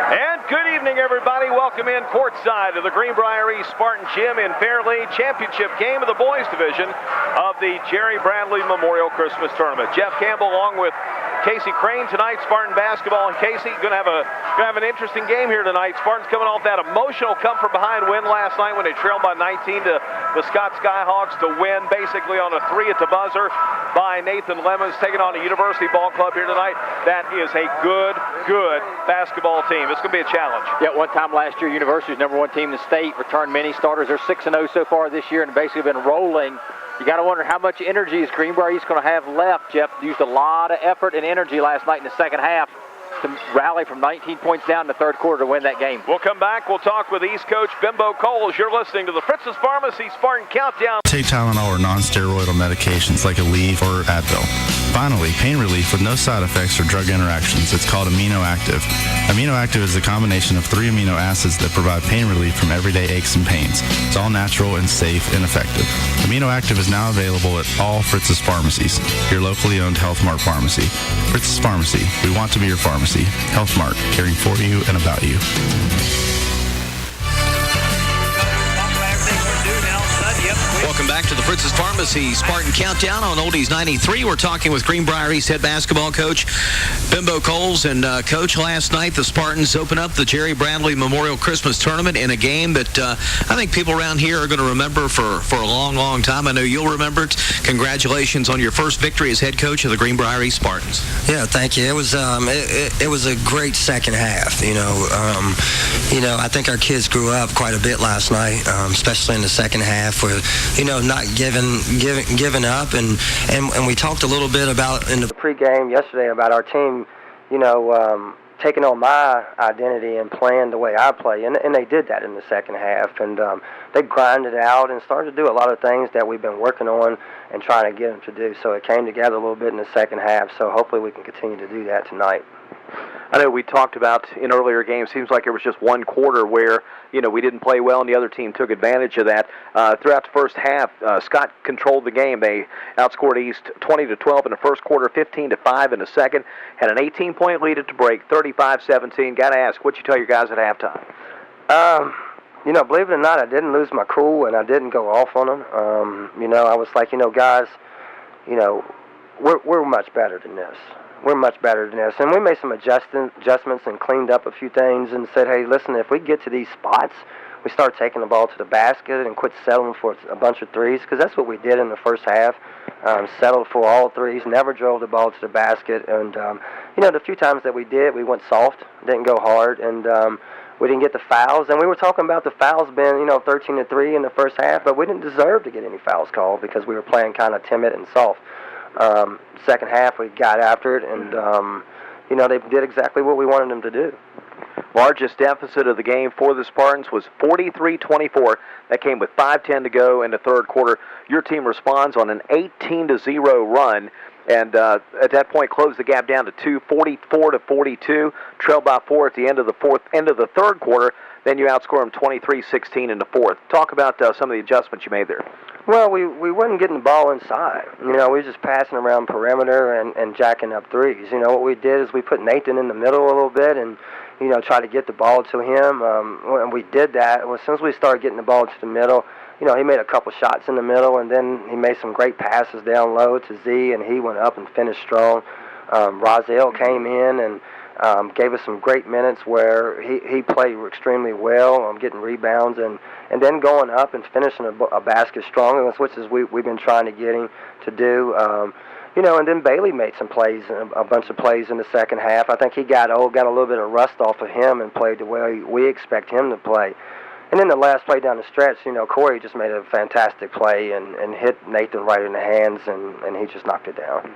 And good evening, everybody. Welcome in courtside to the Greenbrier East Spartan Gym in Fairleigh. Championship game of the boys division of the Jerry Bradley Memorial Christmas Tournament. Jeff Campbell along with Casey Crane tonight, Spartan basketball. And Casey, gonna have an interesting game here tonight. Spartans coming off that emotional come-from-behind win last night when they trailed by 19 to the Scott Skyhawks to win basically on a 3 at the buzzer by Nathan Lemons, taking on the University Ball Club here tonight. That is a good basketball team. It's going to be a challenge. Yeah, one time last year, University's #1 team in the state, returned many starters. They're 6-0 so far this year and basically been rolling. You got to wonder how much energy is Greenbrier East going to have left. Jeff used a lot of effort and energy last night in the second half to rally from 19 points down in the third quarter to win that game. We'll come back. We'll talk with East coach Bimbo Coles. You're listening to the Fritz's Pharmacy Spartan Countdown. Take Tylenol or non-steroidal medications like Aleve or Advil. Finally, pain relief with no side effects or drug interactions. It's called Amino Active. Amino Active is a combination of 3 amino acids that provide pain relief from everyday aches and pains. It's all natural and safe and effective. Amino Active is now available at all Fritz's pharmacies, your locally owned Health Mart pharmacy. Fritz's Pharmacy. We want to be your pharmacy. Health Mart, caring for you and about you. Welcome back to the Fritz's Pharmacy Spartan Countdown on Oldies 93. We're talking with Greenbrier East head basketball coach Bimbo Coles. And Coach, last night the Spartans open up the Jerry Bradley Memorial Christmas Tournament in a game that I think people around here are going to remember for a long, long time. I know you'll remember it. Congratulations on your first victory as head coach of the Greenbrier East Spartans. Yeah, thank you. It was a great second half. I think our kids grew up quite a bit last night, especially in the second half, where not giving up, and we talked a little bit about in the pregame yesterday about our team, taking on my identity and playing the way I play, and they did that in the second half, and they grinded out and started to do a lot of things that we've been working on and trying to get them to do. So it came together a little bit in the second half. So hopefully we can continue to do that tonight. I know we talked about in earlier games, seems like it was just one quarter where, we didn't play well and the other team took advantage of that. Throughout the first half, Scott controlled the game. They outscored East 20-12 in the first quarter, 15-5 in the second, had an 18-point lead at the break, 35-17. Got to ask, what'd you tell your guys at halftime? Believe it or not, I didn't lose my cool and I didn't go off on them. I was like, guys, we're much better than this. We're much better than this. And we made some adjustments and cleaned up a few things and said, hey, listen, if we get to these spots, we start taking the ball to the basket and quit settling for a bunch of threes, because that's what we did in the first half. Settled for all threes, never drove the ball to the basket. And, the few times that we did, we went soft, didn't go hard, and we didn't get the fouls. And we were talking about the fouls being, 13-3 in the first half, but we didn't deserve to get any fouls called because we were playing kind of timid and soft. Second half, we got after it, and, they did exactly what we wanted them to do. Largest deficit of the game for the Spartans was 43-24. That came with 5:10 to go in the third quarter. Your team responds on an 18-0 run, and at that point closed the gap down to 2, 44-42. Trailed by 4 at the end of the third quarter. Then you outscore them 23-16 in the fourth. Talk about some of the adjustments you made there. Well, we wasn't getting the ball inside. We were just passing around perimeter and jacking up threes. What we did is we put Nathan in the middle a little bit and, try to get the ball to him. And we did that. As soon as we started getting the ball to the middle, he made a couple shots in the middle, and then he made some great passes down low to Z, and he went up and finished strong. Rozelle came in and gave us some great minutes where he played extremely well, getting rebounds and then going up and finishing a basket strong, which is we've been trying to get him to do. And then Bailey made some plays, a bunch of plays in the second half. I think he got a little bit of rust off of him and played the way we expect him to play. And then the last play down the stretch, Corey just made a fantastic play and hit Nathan right in the hands, and he just knocked it down.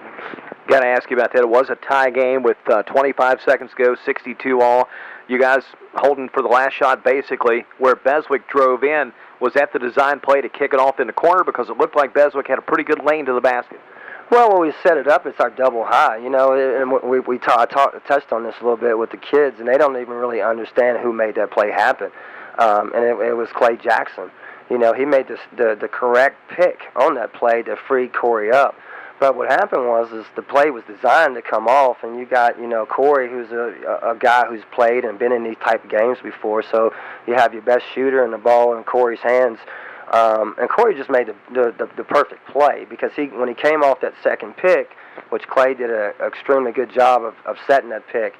Got to ask you about that. It was a tie game with 25 seconds to go, 62 all. You guys holding for the last shot basically where Beswick drove in. Was that the design play to kick it off in the corner? Because it looked like Beswick had a pretty good lane to the basket. Well, when we set it up, it's our double high, and I touched on this a little bit with the kids, and they don't even really understand who made that play happen. And it was Clay Jackson. He made the correct pick on that play to free Corey up. But what happened is the play was designed to come off, and you got, Corey, who's a guy who's played and been in these type of games before, so you have your best shooter and the ball in Corey's hands. And Corey just made the perfect play, because when he came off that second pick, which Clay did an extremely good job of setting that pick,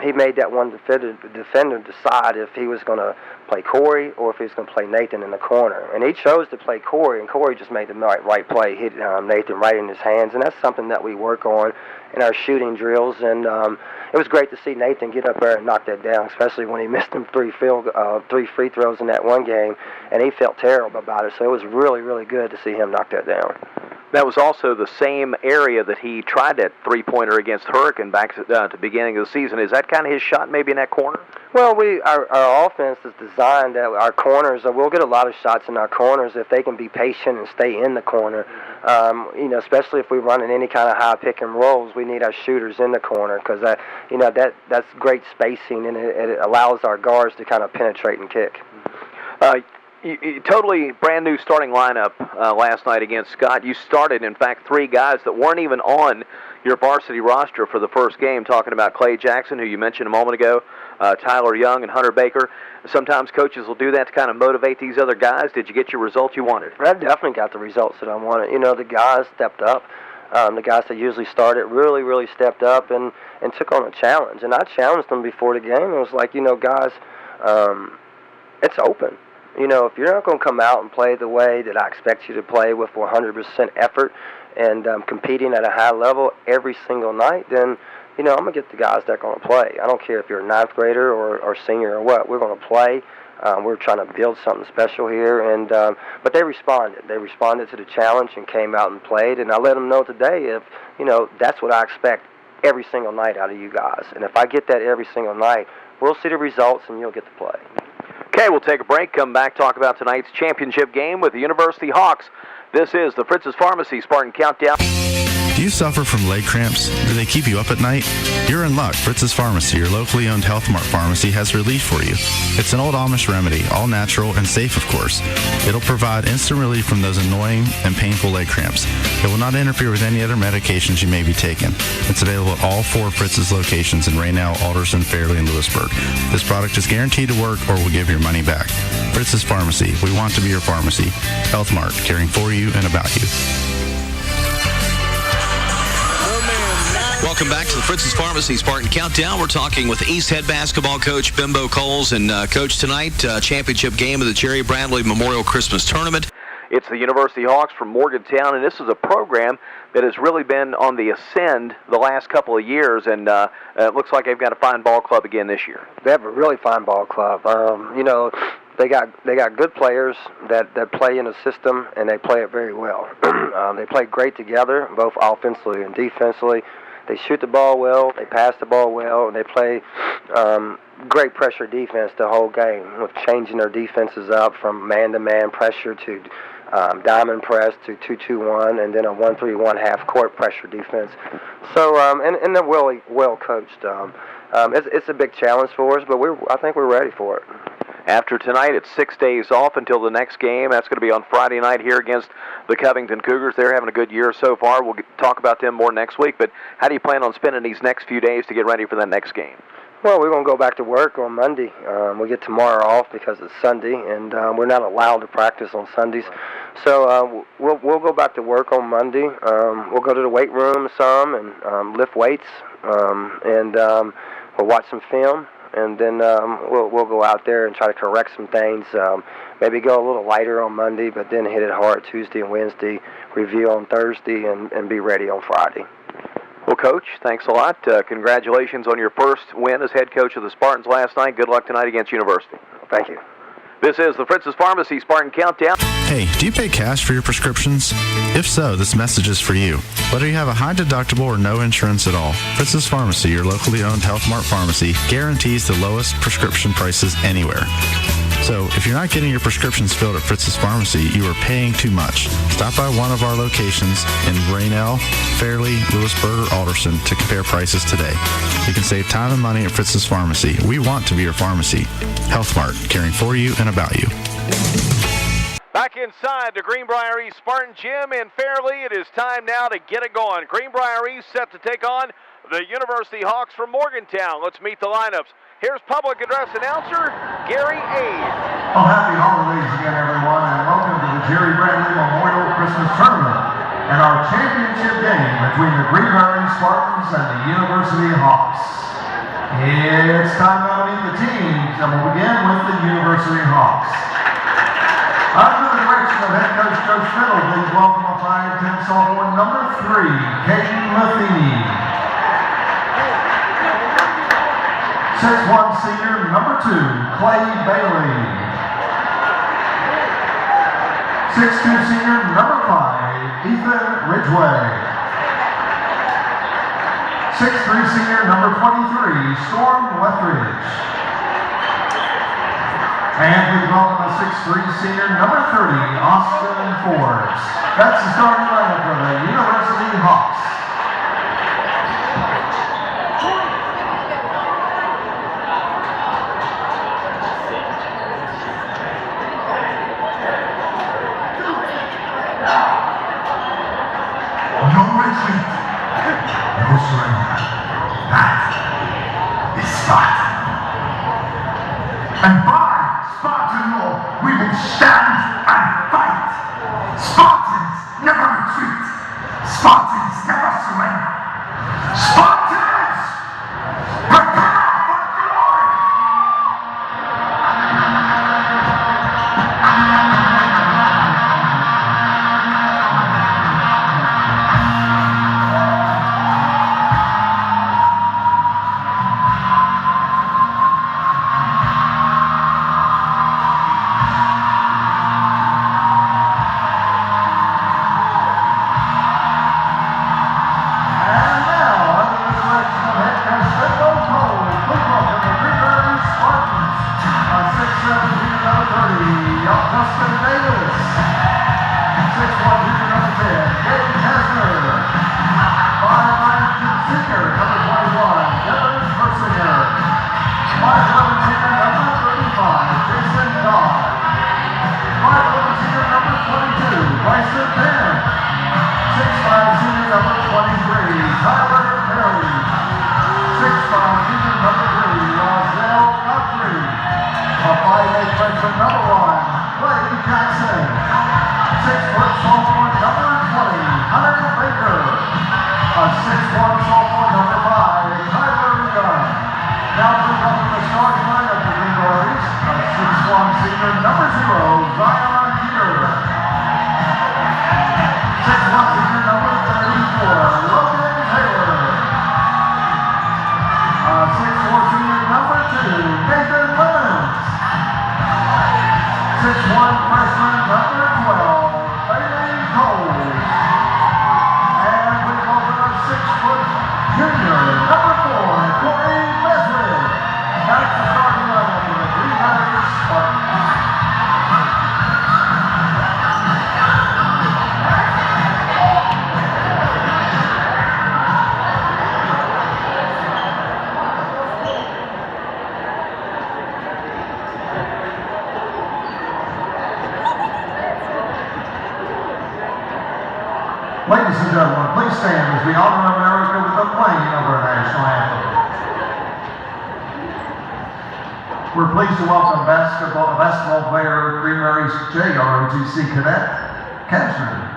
he made that one defender decide if he was going to play Corey or if he was going to play Nathan in the corner. And he chose to play Corey, and Corey just made the right play, hit Nathan right in his hands. And that's something that we work on in our shooting drills. And it was great to see Nathan get up there and knock that down, especially when he missed them three free throws in that one game, and he felt terrible about it. So it was really, really good to see him knock that down. That was also the same area that he tried that three-pointer against Hurricane back at the beginning of the season. Is that kind of his shot maybe in that corner? Well, our offense is designed that our corners, we'll get a lot of shots in our corners if they can be patient and stay in the corner. Especially if we run in any kind of high pick and rolls, we need our shooters in the corner, because that's great spacing, and it allows our guards to kind of penetrate and kick. Totally brand new starting lineup last night against Scott. You started, in fact, 3 guys that weren't even on your varsity roster for the first game, talking about Clay Jackson, who you mentioned a moment ago, Tyler Young, and Hunter Baker. Sometimes coaches will do that to kind of motivate these other guys. Did you get your results you wanted? I definitely got the results that I wanted. The guys stepped up. The guys that usually started really, really stepped up and took on a challenge. And I challenged them before the game. It was like, guys, it's open. If you're not going to come out and play the way that I expect you to play with 100% effort and competing at a high level every single night, then, I'm going to get the guys that are going to play. I don't care if you're a 9th grader or senior or what. We're going to play. We're trying to build something special here. But they responded. They responded to the challenge and came out and played. And I let them know today if, that's what I expect every single night out of you guys. And if I get that every single night, we'll see the results and you'll get to play. Okay, we'll take a break, come back, talk about tonight's championship game with the University Hawks. This is the Fritz's Pharmacy Spartan Countdown. Do you suffer from leg cramps? Do they keep you up at night? You're in luck. Fritz's Pharmacy, your locally owned Health Mart pharmacy, has relief for you. It's an old Amish remedy, all natural and safe, of course. It'll provide instant relief from those annoying and painful leg cramps. It will not interfere with any other medications you may be taking. It's available at all 4 Fritz's locations in Raynell, Alderson, Fairley, and Lewisburg. This product is guaranteed to work or we'll give your money back. Fritz's Pharmacy. We want to be your pharmacy. Health Mart, caring for you and about you. Welcome back to the Fritz's Pharmacy Spartan Countdown. We're talking with East Head basketball coach Bimbo Coles. And Coach, tonight, championship game of the Jerry Bradley Memorial Christmas Tournament. It's the University Hawks from Morgantown, and this is a program that has really been on the ascend the last couple of years, and it looks like they've got a fine ball club again this year. They have a really fine ball club. They got good players that play in a system, and they play it very well. They play great together, both offensively and defensively. They shoot the ball well, they pass the ball well, and they play great pressure defense the whole game, with changing their defenses up from man-to-man pressure to diamond press to 2-2-1, and then a 1-3-1 half-court pressure defense. So, and they're well coached. It's a big challenge for us, but I think we're ready for it. After tonight, it's 6 days off until the next game. That's going to be on Friday night here against the Covington Cougars. They're having a good year so far. We'll talk about them more next week. But how do you plan on spending these next few days to get ready for that next game? Well, we're going to go back to work on Monday. We get tomorrow off because it's Sunday, and we're not allowed to practice on Sundays. So we'll go back to work on Monday. We'll go to the weight room some and lift weights, and we'll watch some film. And then we'll go out there and try to correct some things. Maybe go a little lighter on Monday, but then hit it hard Tuesday and Wednesday, review on Thursday, and be ready on Friday. Well, Coach, thanks a lot. Congratulations on your first win as head coach of the Spartans last night. Good luck tonight against University. Thank you. This is the Fritz's Pharmacy Spartan Countdown. Hey, do you pay cash for your prescriptions? If so, this message is for you. Whether you have a high deductible or no insurance at all, Fritz's Pharmacy, your locally owned Health Mart pharmacy, guarantees the lowest prescription prices anywhere. So, if you're not getting your prescriptions filled at Fritz's Pharmacy, you are paying too much. Stop by one of our locations in Raynell, Fairley, Lewisburg, or Alderson to compare prices today. You can save time and money at Fritz's Pharmacy. We want to be your pharmacy. Health Mart, caring for you and about you. Back inside the Greenbrier East Spartan Gym in Fairleigh, it is time now to get it going. Greenbrier East set to take on the University Hawks from Morgantown. Let's meet the lineups. Here's public address announcer Gary Aid. Well, happy holidays again, everyone, and welcome to the Jerry Bradley Memorial Christmas Tournament and our championship game between the Greenbrier East Spartans and the University Hawks. It's time now to meet the teams, and we'll begin with the University Hawks. Under the direction of head coach Coach Fiddle, please welcome a 5'10" sophomore number 3, Caden Matheny. 6'1" senior number 2, Clay Bailey. 6'2" senior number 5, Ethan Ridgway. 6'3" senior number 23, Storm Lethridge. And we welcome a 6'3" senior number 30, Austin Forbes. That's the starting lineup for the University Hawks. No retreat, no surrender. That is Sparta. And by Spartan law, we will stand and fight. Spartans never retreat. Spartans never surrender. Spartans, prepare for glory. Ladies and gentlemen, please stand as we honor America with the playing of our national anthem. We're pleased to welcome basketball player Greenbrier East JROTC cadet, Kessner.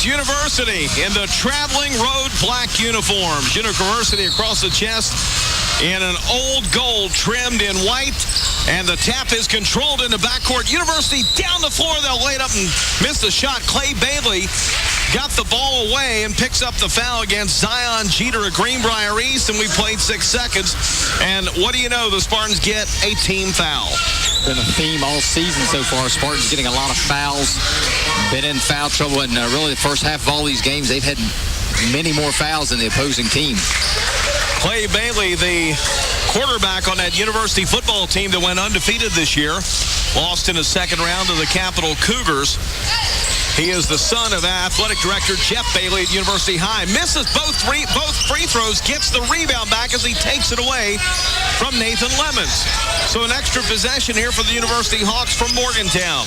It's University in the traveling road black uniforms. University across the chest in an old gold trimmed in white. And the tap is controlled in the backcourt. University down the floor. They'll lay it up and miss the shot. Clay Bailey got the ball away and picks up the foul against Zion Jeter of Greenbrier East. And we played 6 seconds. And what do you know? The Spartans get a team foul. Been a theme all season so far. Spartans getting a lot of fouls. Been in foul trouble. And really the first half of all these games, they've had many more fouls than the opposing team. Clay Bailey, the quarterback on that University football team that went undefeated this year, lost in the second round to the Capital Cougars. He is the son of athletic director Jeff Bailey at University High. Misses both free throws, gets the rebound back as he takes it away from Nathan Lemons. So an extra possession here for the University Hawks from Morgantown.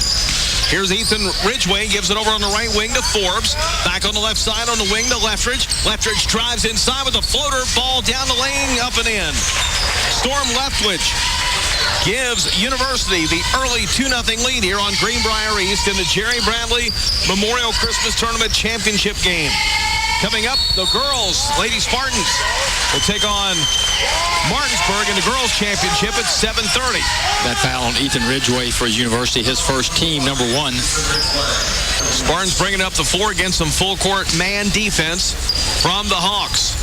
Here's Ethan Ridgway, gives it over on the right wing to Forbes. Back on the left side on the wing to Leftridge. Leftridge drives inside with a floater, ball down the lane, up and in. Storm Leftwich gives University the early 2-0 lead here on Greenbrier East in the Jerry Bradley Memorial Christmas Tournament Championship game. Coming up, the girls, Lady Spartans, will take on Martinsburg in the girls' championship at 7:30. That foul on Ethan Ridgway for University, his first team, number 1. Spartans bringing up the floor against some full-court man defense from the Hawks.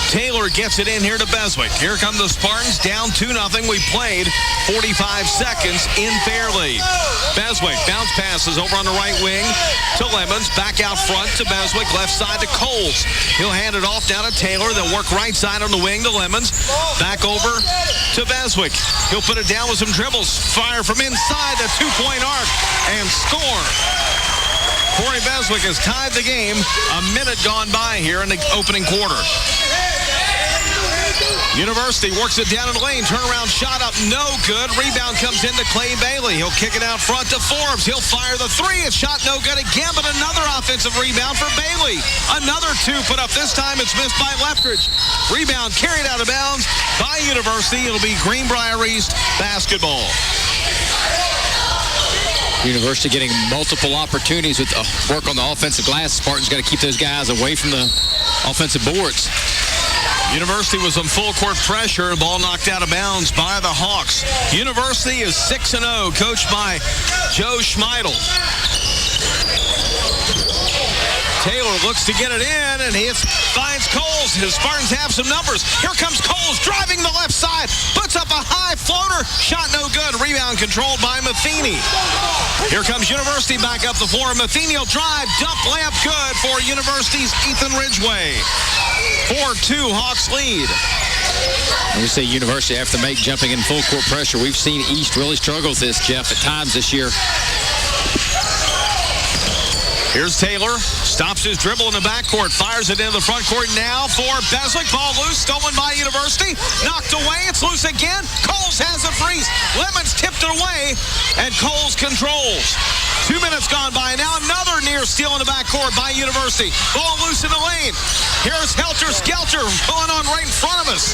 Taylor gets it in here to Beswick. Here come the Spartans, down 2-0. We played 45 seconds in Fairleigh. Beswick, bounce passes over on the right wing to Lemons. Back out front to Beswick, left side to Coles. He'll hand it off down to Taylor. They'll work right side on the wing to Lemons. Back over to Beswick. He'll put it down with some dribbles. Fire from inside the two-point arc and score. Corey Beswick has tied the game. A minute gone by here in the opening quarter. University works it down in the lane. Turnaround shot up, no good. Rebound comes into Clay Bailey. He'll kick it out front to Forbes. He'll fire the three. It's shot no good again, but another offensive rebound for Bailey. Another 2 put up. This time it's missed by Leftridge. Rebound carried out of bounds by University. It'll be Greenbrier East basketball. University getting multiple opportunities with work on the offensive glass. Spartans got to keep those guys away from the offensive boards. University was on full court pressure. Ball knocked out of bounds by the Hawks. University is 6-0, coached by Joe Schmeidel. Taylor looks to get it in, and he finds Coles. His Spartans have some numbers. Here comes Coles driving the left side. Puts up a high floater. Shot no good. Rebound controlled by Matheny. Here comes University back up the floor. Matheny will drive. Dump layup good for University's Ethan Ridgway. 4-2 Hawks lead. When we say University have to make jumping in full court pressure, we've seen East really struggle with this, Jeff, at times this year. Here's Taylor, stops his dribble in the backcourt, fires it into the front court now for Beswick. Ball loose, stolen by University, knocked away, it's loose again. Coles has it free. Lemons tipped it away, and Coles controls. 2 minutes gone by. Now another near steal in the backcourt by University. Ball loose in the lane. Here's Helter Skelter going on right in front of us.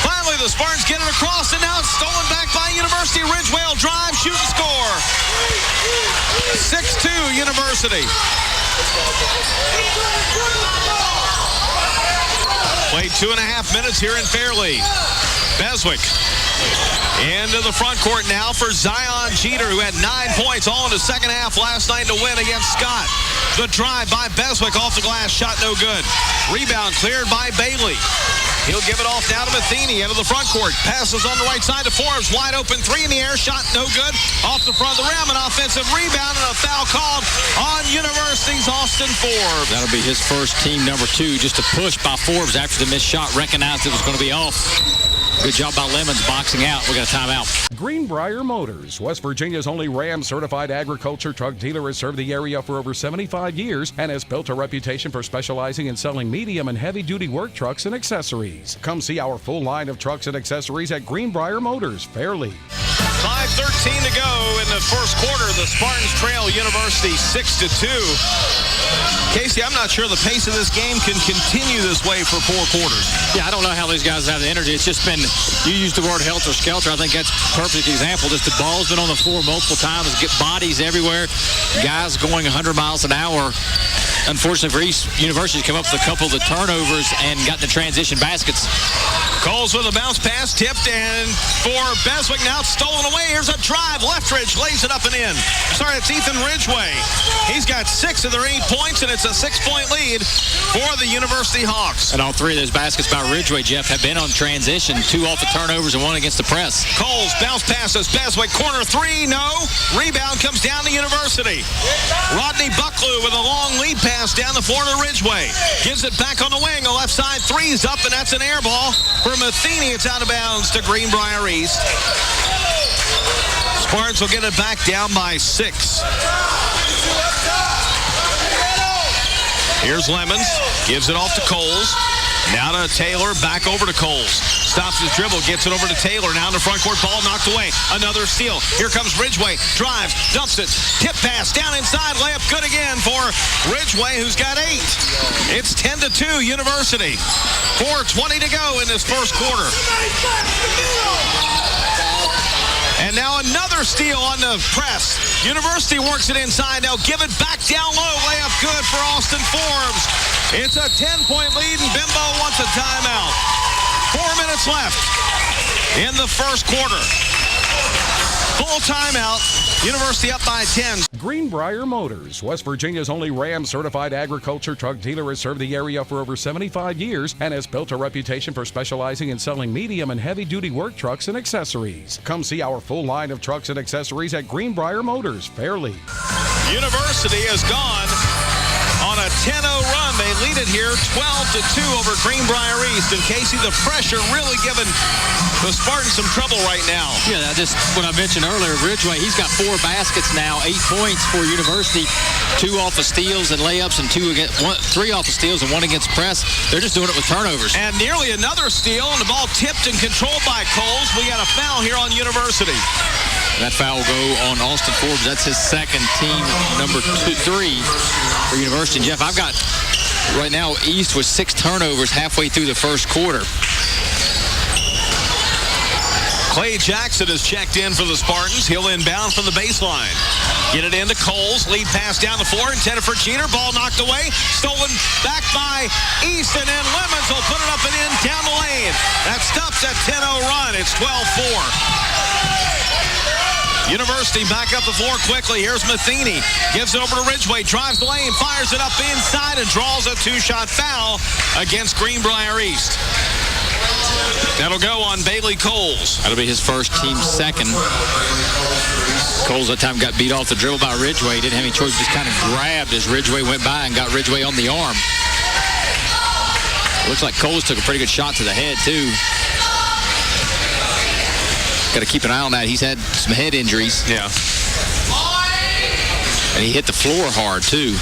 Finally, the Spartans get it across, and now it's stolen back by University. Ridgway will drive, shoot, and score. 6-2 University. Played 2.5 minutes here in Fairleigh. Beswick into the front court now for Zion Jeter, who had 9 points all in the second half last night to win against Scott. The drive by Beswick off the glass, shot no good. Rebound cleared by Bailey. He'll give it off now to Matheny into the front court. Passes on the right side to Forbes. Wide open, 3 in the air, shot no good. Off the front of the rim, an offensive rebound and a foul called on University's Austin Forbes. That'll be his first team number 2. Just a push by Forbes after the missed shot. Recognized it was going to be off. Good job by Lemons boxing out. We got a timeout. Greenbrier Motors, West Virginia's only Ram certified agriculture truck dealer, has served the area for over 75 years and has built a reputation for specializing in selling medium and heavy duty work trucks and accessories. Come see our full line of trucks and accessories at Greenbrier Motors, Fairleigh. 5:13 to go in the first quarter. The Spartans trail University 6-2. Casey, I'm not sure the pace of this game can continue this way for 4 quarters. Yeah, I don't know how these guys have the energy. It's just been, you used the word helter-skelter. I think that's a perfect example. Just the ball's been on the floor multiple times, get bodies everywhere, guys going 100 miles an hour. Unfortunately for East University, come up with a couple of the turnovers and got the transition baskets. Coles with a bounce pass, tipped, and for Beswick, now it's stolen away. Here's a drive. Leftridge lays it up and in. Sorry, it's Ethan Ridgway. He's got 6 of their 8 points, and it's a 6-point lead for the University Hawks. And all 3 of those baskets by Ridgway, Jeff, have been on transition. 2 off the turnovers and 1 against the press. Coles bounce passes Beswick. Corner 3, no. Rebound comes down to University. Rodney Bucklew with a long lead pass down the floor to Ridgway. Gives it back on the wing. The left side, 3's up, and that's an air ball. For Matheny, it's out of bounds to Greenbrier East. Spartans will get it back down by 6. Here's Lemons. Gives it off to Coles. Now to Taylor. Back over to Coles. Stops his dribble. Gets it over to Taylor. Now in the front court. Ball knocked away. Another steal. Here comes Ridgway. Drives. Dumps it. Tip pass. Down inside. Layup good again for Ridgway, who's got 8. It's 10-2 University. 4:20 to go in this first quarter. And now another steal on the press. University works it inside. Now give it back down low. Layup good for Austin Forbes. It's a 10-point lead, and Bimbo wants a timeout. 4 minutes left in the first quarter. Full timeout. University up by 10. Greenbrier Motors, West Virginia's only Ram certified agriculture truck dealer, has served the area for over 75 years and has built a reputation for specializing in selling medium and heavy duty work trucks and accessories. Come see our full line of trucks and accessories at Greenbrier Motors, Fairleigh. University has gone on a 10-0 run. They lead it here 12-2 over Greenbrier East. And Casey, the pressure really giving the Spartans some trouble right now. Yeah, just what I mentioned earlier, Ridgway, he's got 4 baskets now, 8 points for University, 2 off of steals and layups, and 3 off of steals and 1 against press. They're just doing it with turnovers. And nearly another steal, and the ball tipped and controlled by Coles. We got a foul here on University. That foul will go on Austin Forbes. That's his second, team number 3 for University. And Jeff, I've got right now East with 6 turnovers halfway through the first quarter. Clay Jackson has checked in for the Spartans. He'll inbound from the baseline. Get it into Coles. Lead pass down the floor. Intended for Jeter. Ball knocked away. Stolen back by East. And then Lemons will put it up and in down the lane. That stops that 10-0 run. It's 12-4. University back up the floor quickly. Here's Matheny. Gives it over to Ridgway. Drives the lane. Fires it up inside and draws a 2-shot foul against Greenbrier East. That'll go on Bailey Coles. That'll be his first, team second. Coles that time got beat off the dribble by Ridgway. Didn't have any choice. Just kind of grabbed as Ridgway went by and got Ridgway on the arm. Looks like Coles took a pretty good shot to the head, too. Got to keep an eye on that. He's had some head injuries. Yeah. And he hit the floor hard, too.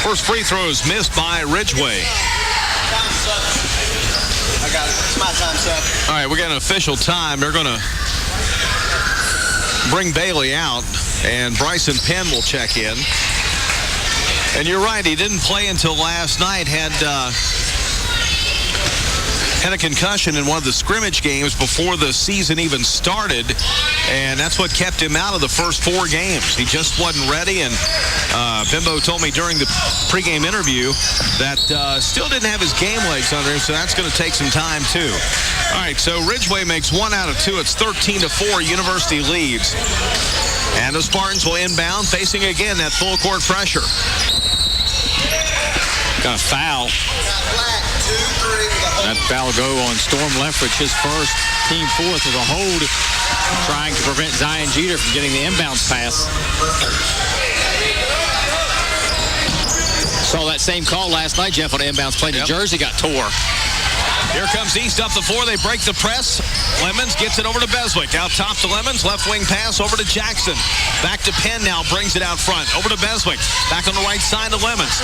First free throw is missed by Ridgway. I got it. It's my time, sir. All right, we got an official time. They're going to bring Bailey out, and Bryson Penn will check in. And you're right, he didn't play until last night. Had a concussion in one of the scrimmage games before the season even started, and that's what kept him out of the first 4 games. He just wasn't ready, and Bimbo told me during the pregame interview that still didn't have his game legs under him, so that's going to take some time too. All right, so Ridgway makes 1 out of 2. It's 13-4. University leads, and the Spartans will inbound, facing again that full court pressure. Got a foul. That foul will go on Storm Leftwich, his first, team 4th with a hold, trying to prevent Zion Jeter from getting the inbounds pass. Saw that same call last night, Jeff, on the inbounds play. New Jersey got tore. Here comes comes East up the floor. They break the press. Lemons gets it over to Beswick. Out top to Lemons. Left wing pass over to Jackson. Back to Penn now. Brings it out front. Over to Beswick. Back on the right side to Lemons.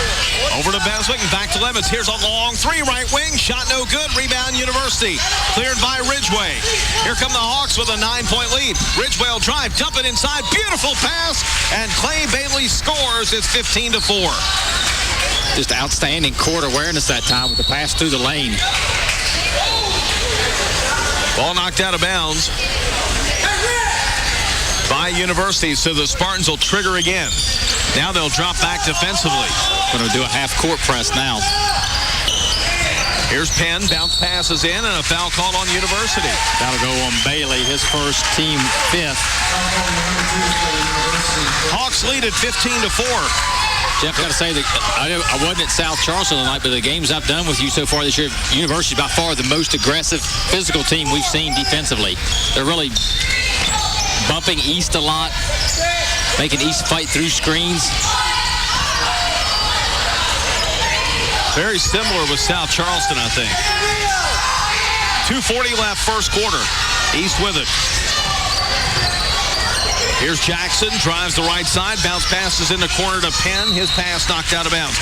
Over to Beswick and back to Lemons. Here's a long three right wing. Shot no good. Rebound University. Cleared by Ridgeway. Here come the Hawks with a 9-point lead. Ridgeway will drive. Dump it inside. Beautiful pass. And Clay Bailey scores. It's 15-4. Just outstanding court awareness that time with the pass through the lane. Ball knocked out of bounds by University, so the Spartans will trigger again. Now they'll drop back defensively. Going to do a half-court press now. Here's Penn. Bounce passes in, and a foul called on University. That'll go on Bailey, his first, team 5th. Hawks lead at 15-4. Jeff, I got to say that I wasn't at South Charleston tonight, but the games I've done with you so far this year, University is by far the most aggressive physical team we've seen defensively. They're really bumping East a lot, making East fight through screens. Very similar with South Charleston, I think. 2:40 left first quarter. East with it. Here's Jackson, drives the right side, bounce passes in the corner to Penn. His pass knocked out of bounds.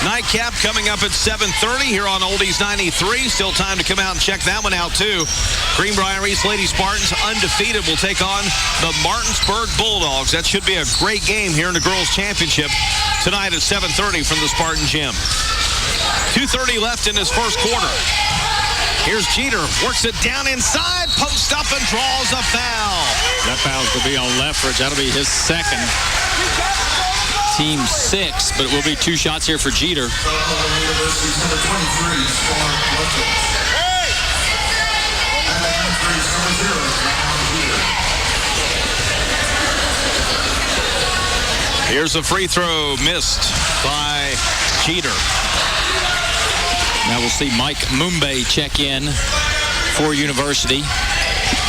Nightcap coming up at 7:30 here on Oldies 93. Still time to come out and check that one out, too. Greenbrier East Lady Spartans, undefeated, will take on the Martinsburg Bulldogs. That should be a great game here in the Girls' Championship tonight at 7:30 from the Spartan Gym. 2:30 left in this first quarter. Here's Jeter, works it down inside, post up and draws a foul. That foul's going to be on Leffridge. That'll be his second. Team 6, but it will be 2 shots here for Jeter. Here's a free throw missed by Jeter. Now we'll see Mike Mumbe check in for University.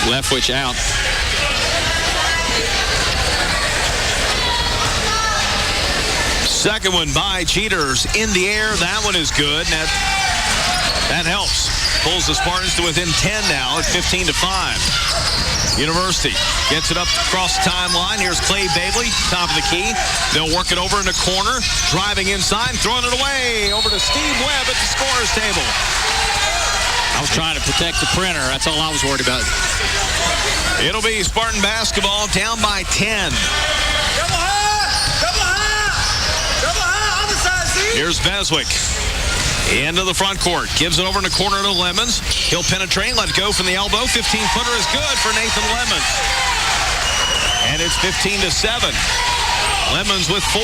Leftwich out. Second one by Cheaters in the air. That one is good. That helps. Pulls the Spartans to within 10 now at 15-5. University gets it up across the timeline. Here's Clay Bailey, top of the key. They'll work it over in the corner. Driving inside, throwing it away. Over to Steve Webb at the scorer's table. I was trying to protect the printer. That's all I was worried about. It'll be Spartan basketball down by 10. Here's Beswick. Into the front court. Gives it over in the corner to Lemons. He'll penetrate. Let go from the elbow. 15-footer is good for Nathan Lemons. And it's 15-7. Lemons with 4.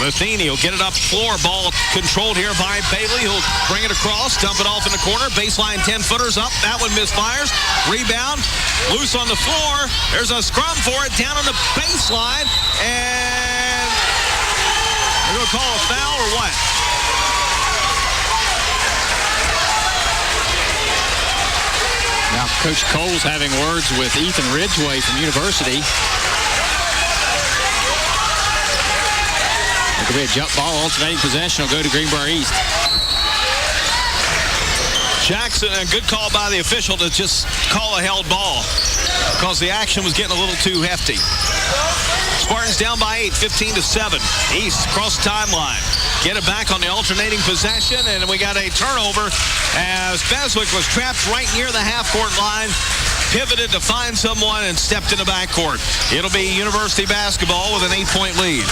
Matheny will get it up the floor. Ball controlled here by Bailey. He'll bring it across. Dump it off in the corner. Baseline 10-footers up. That one misfires. Rebound. Loose on the floor. There's a scrum for it. Down on the baseline. And they're going to call a foul or what? Now Coach Cole's having words with Ethan Ridgeway from University. It could be a jump ball, alternating possession. Will go to Greenbrier East. Jackson, a good call by the official to just call a held ball because the action was getting a little too hefty. Spartans down by 8, 15-7. East across the timeline. Get it back on the alternating possession, and we got a turnover as Beswick was trapped right near the half-court line, pivoted to find someone, and stepped in the backcourt. It'll be University basketball with an 8-point lead.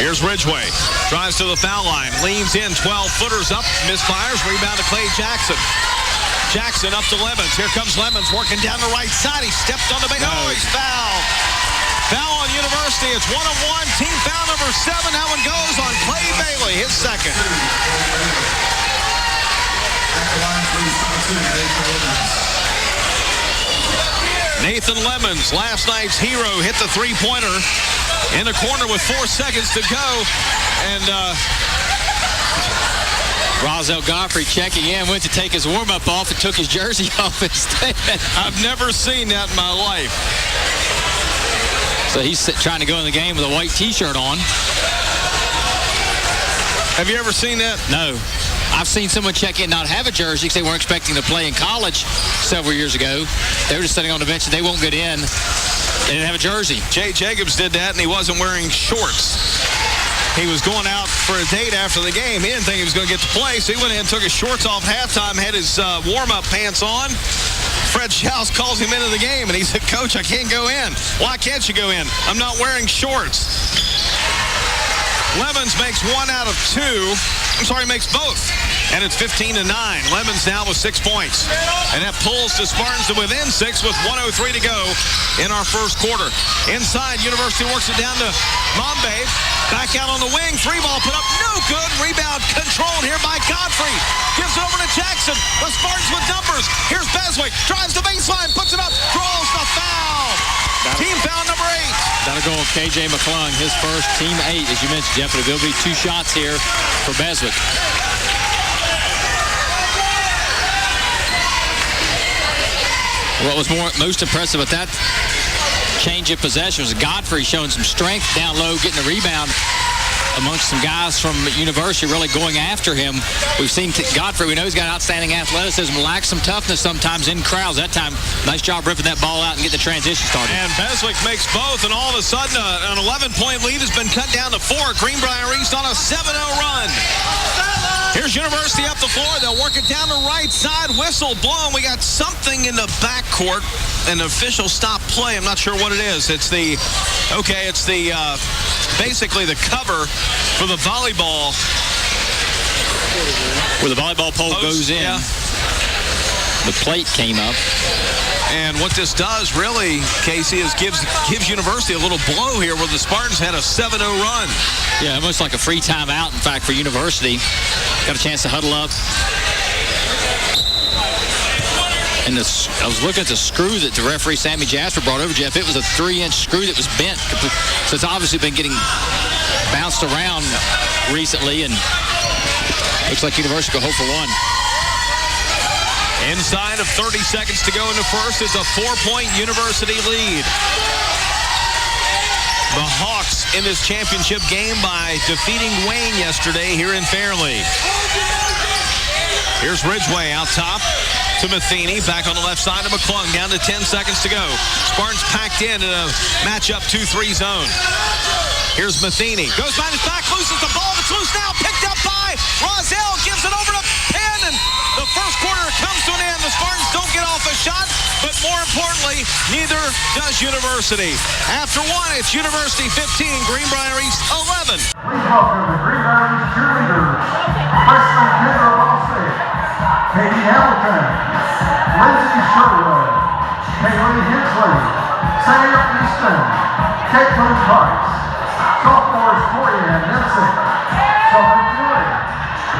Here's Ridgeway. Drives to the foul line. Leans in. 12-footers up. Misfires. Rebound to Clay Jackson. Jackson up to Lemons. Here comes Lemons working down the right side. He stepped on the base. Oh, he's fouled. Foul on University. It's 1-on-1. Team foul number 7. That one goes on Clay Bailey. His second. Nathan Lemons, last night's hero, hit the three-pointer in the corner with 4 seconds to go. And Roselle Godfrey checking in, went to take his warm-up off and took his jersey off instead. I've never seen that in my life. So he's trying to go in the game with a white T-shirt on. Have you ever seen that? No. I've seen someone check in not have a jersey because they weren't expecting to play in college several years ago. They were just sitting on the bench and they won't get in. They didn't have a jersey. Jay Jacobs did that, and he wasn't wearing shorts. He was going out for a date after the game. He didn't think he was going to get to play, so he went in and took his shorts off halftime, had his warm-up pants on. Fred Schaus calls him into the game, and he said, Coach, I can't go in. Why can't you go in? I'm not wearing shorts. Lemons makes 1 out of 2. Makes both. And it's 15-9. Lemons now with 6 points. And that pulls the Spartans to within 6 with 1:03 to go in our first quarter. Inside, University works it down to Mombe. Back out on the wing. 3-ball put up. No good. Rebound controlled here by Godfrey. Gives it over to Jackson. The Spartans with numbers. Here's Beswick. Drives the baseline. Puts it up. Draws the foul. Team foul number 8. That'll go on KJ McClung, his first team 8, as you mentioned, Jeff. There will be 2 shots here for Beswick. What was most impressive with that change of possession was Godfrey showing some strength down low, getting the rebound amongst some guys from University really going after him. We've seen Godfrey, we know he's got outstanding athleticism, lacks some toughness sometimes in crowds. That time, nice job ripping that ball out and getting the transition started. And Beswick makes both, and all of a sudden an 11-point lead has been cut down to 4. Greenbrier East on a 7-0 run. Here's University up the floor. They'll work it down the right side. Whistle blown. We got something in the backcourt. An official stop play. I'm not sure what it is. It's the basically the cover for the volleyball. Where the volleyball pole goes in. Yeah. The plate came up. And what this does really, Casey, is gives University a little blow here where the Spartans had a 7-0 run. Yeah, almost like a free timeout, in fact, for University. Got a chance to huddle up. And I was looking at the screw that the referee, Sammy Jasper, brought over, Jeff. It was a 3-inch screw that was bent. So it's obviously been getting bounced around recently, and looks like University go 0 for 1. Inside of 30 seconds to go in the first, it's a 4-point University lead. The Hawks in this championship game by defeating Wayne yesterday here in Fairleigh. Here's Ridgeway out top to Matheny. Back on the left side to McClung. Down to 10 seconds to go. Spartans packed in a matchup 2-3 zone. Here's Matheny. Goes behind his back, loses the ball. It's loose now. Picked up by Rozelle. Gives it over to Penn. And the first quarter comes to an end. The Spartans don't get off a shot. But more importantly, neither does University. After 1, it's University 15, Greenbrier East 11. Please welcome the Greenbrier East cheerleaders. Freshman kicker of all six, Katie Hamilton, Lindsay Sherwood, Kaylee Hensley, Sam Easton, Caitlin Price, sophomores Torian Nissen, Sophie Fury,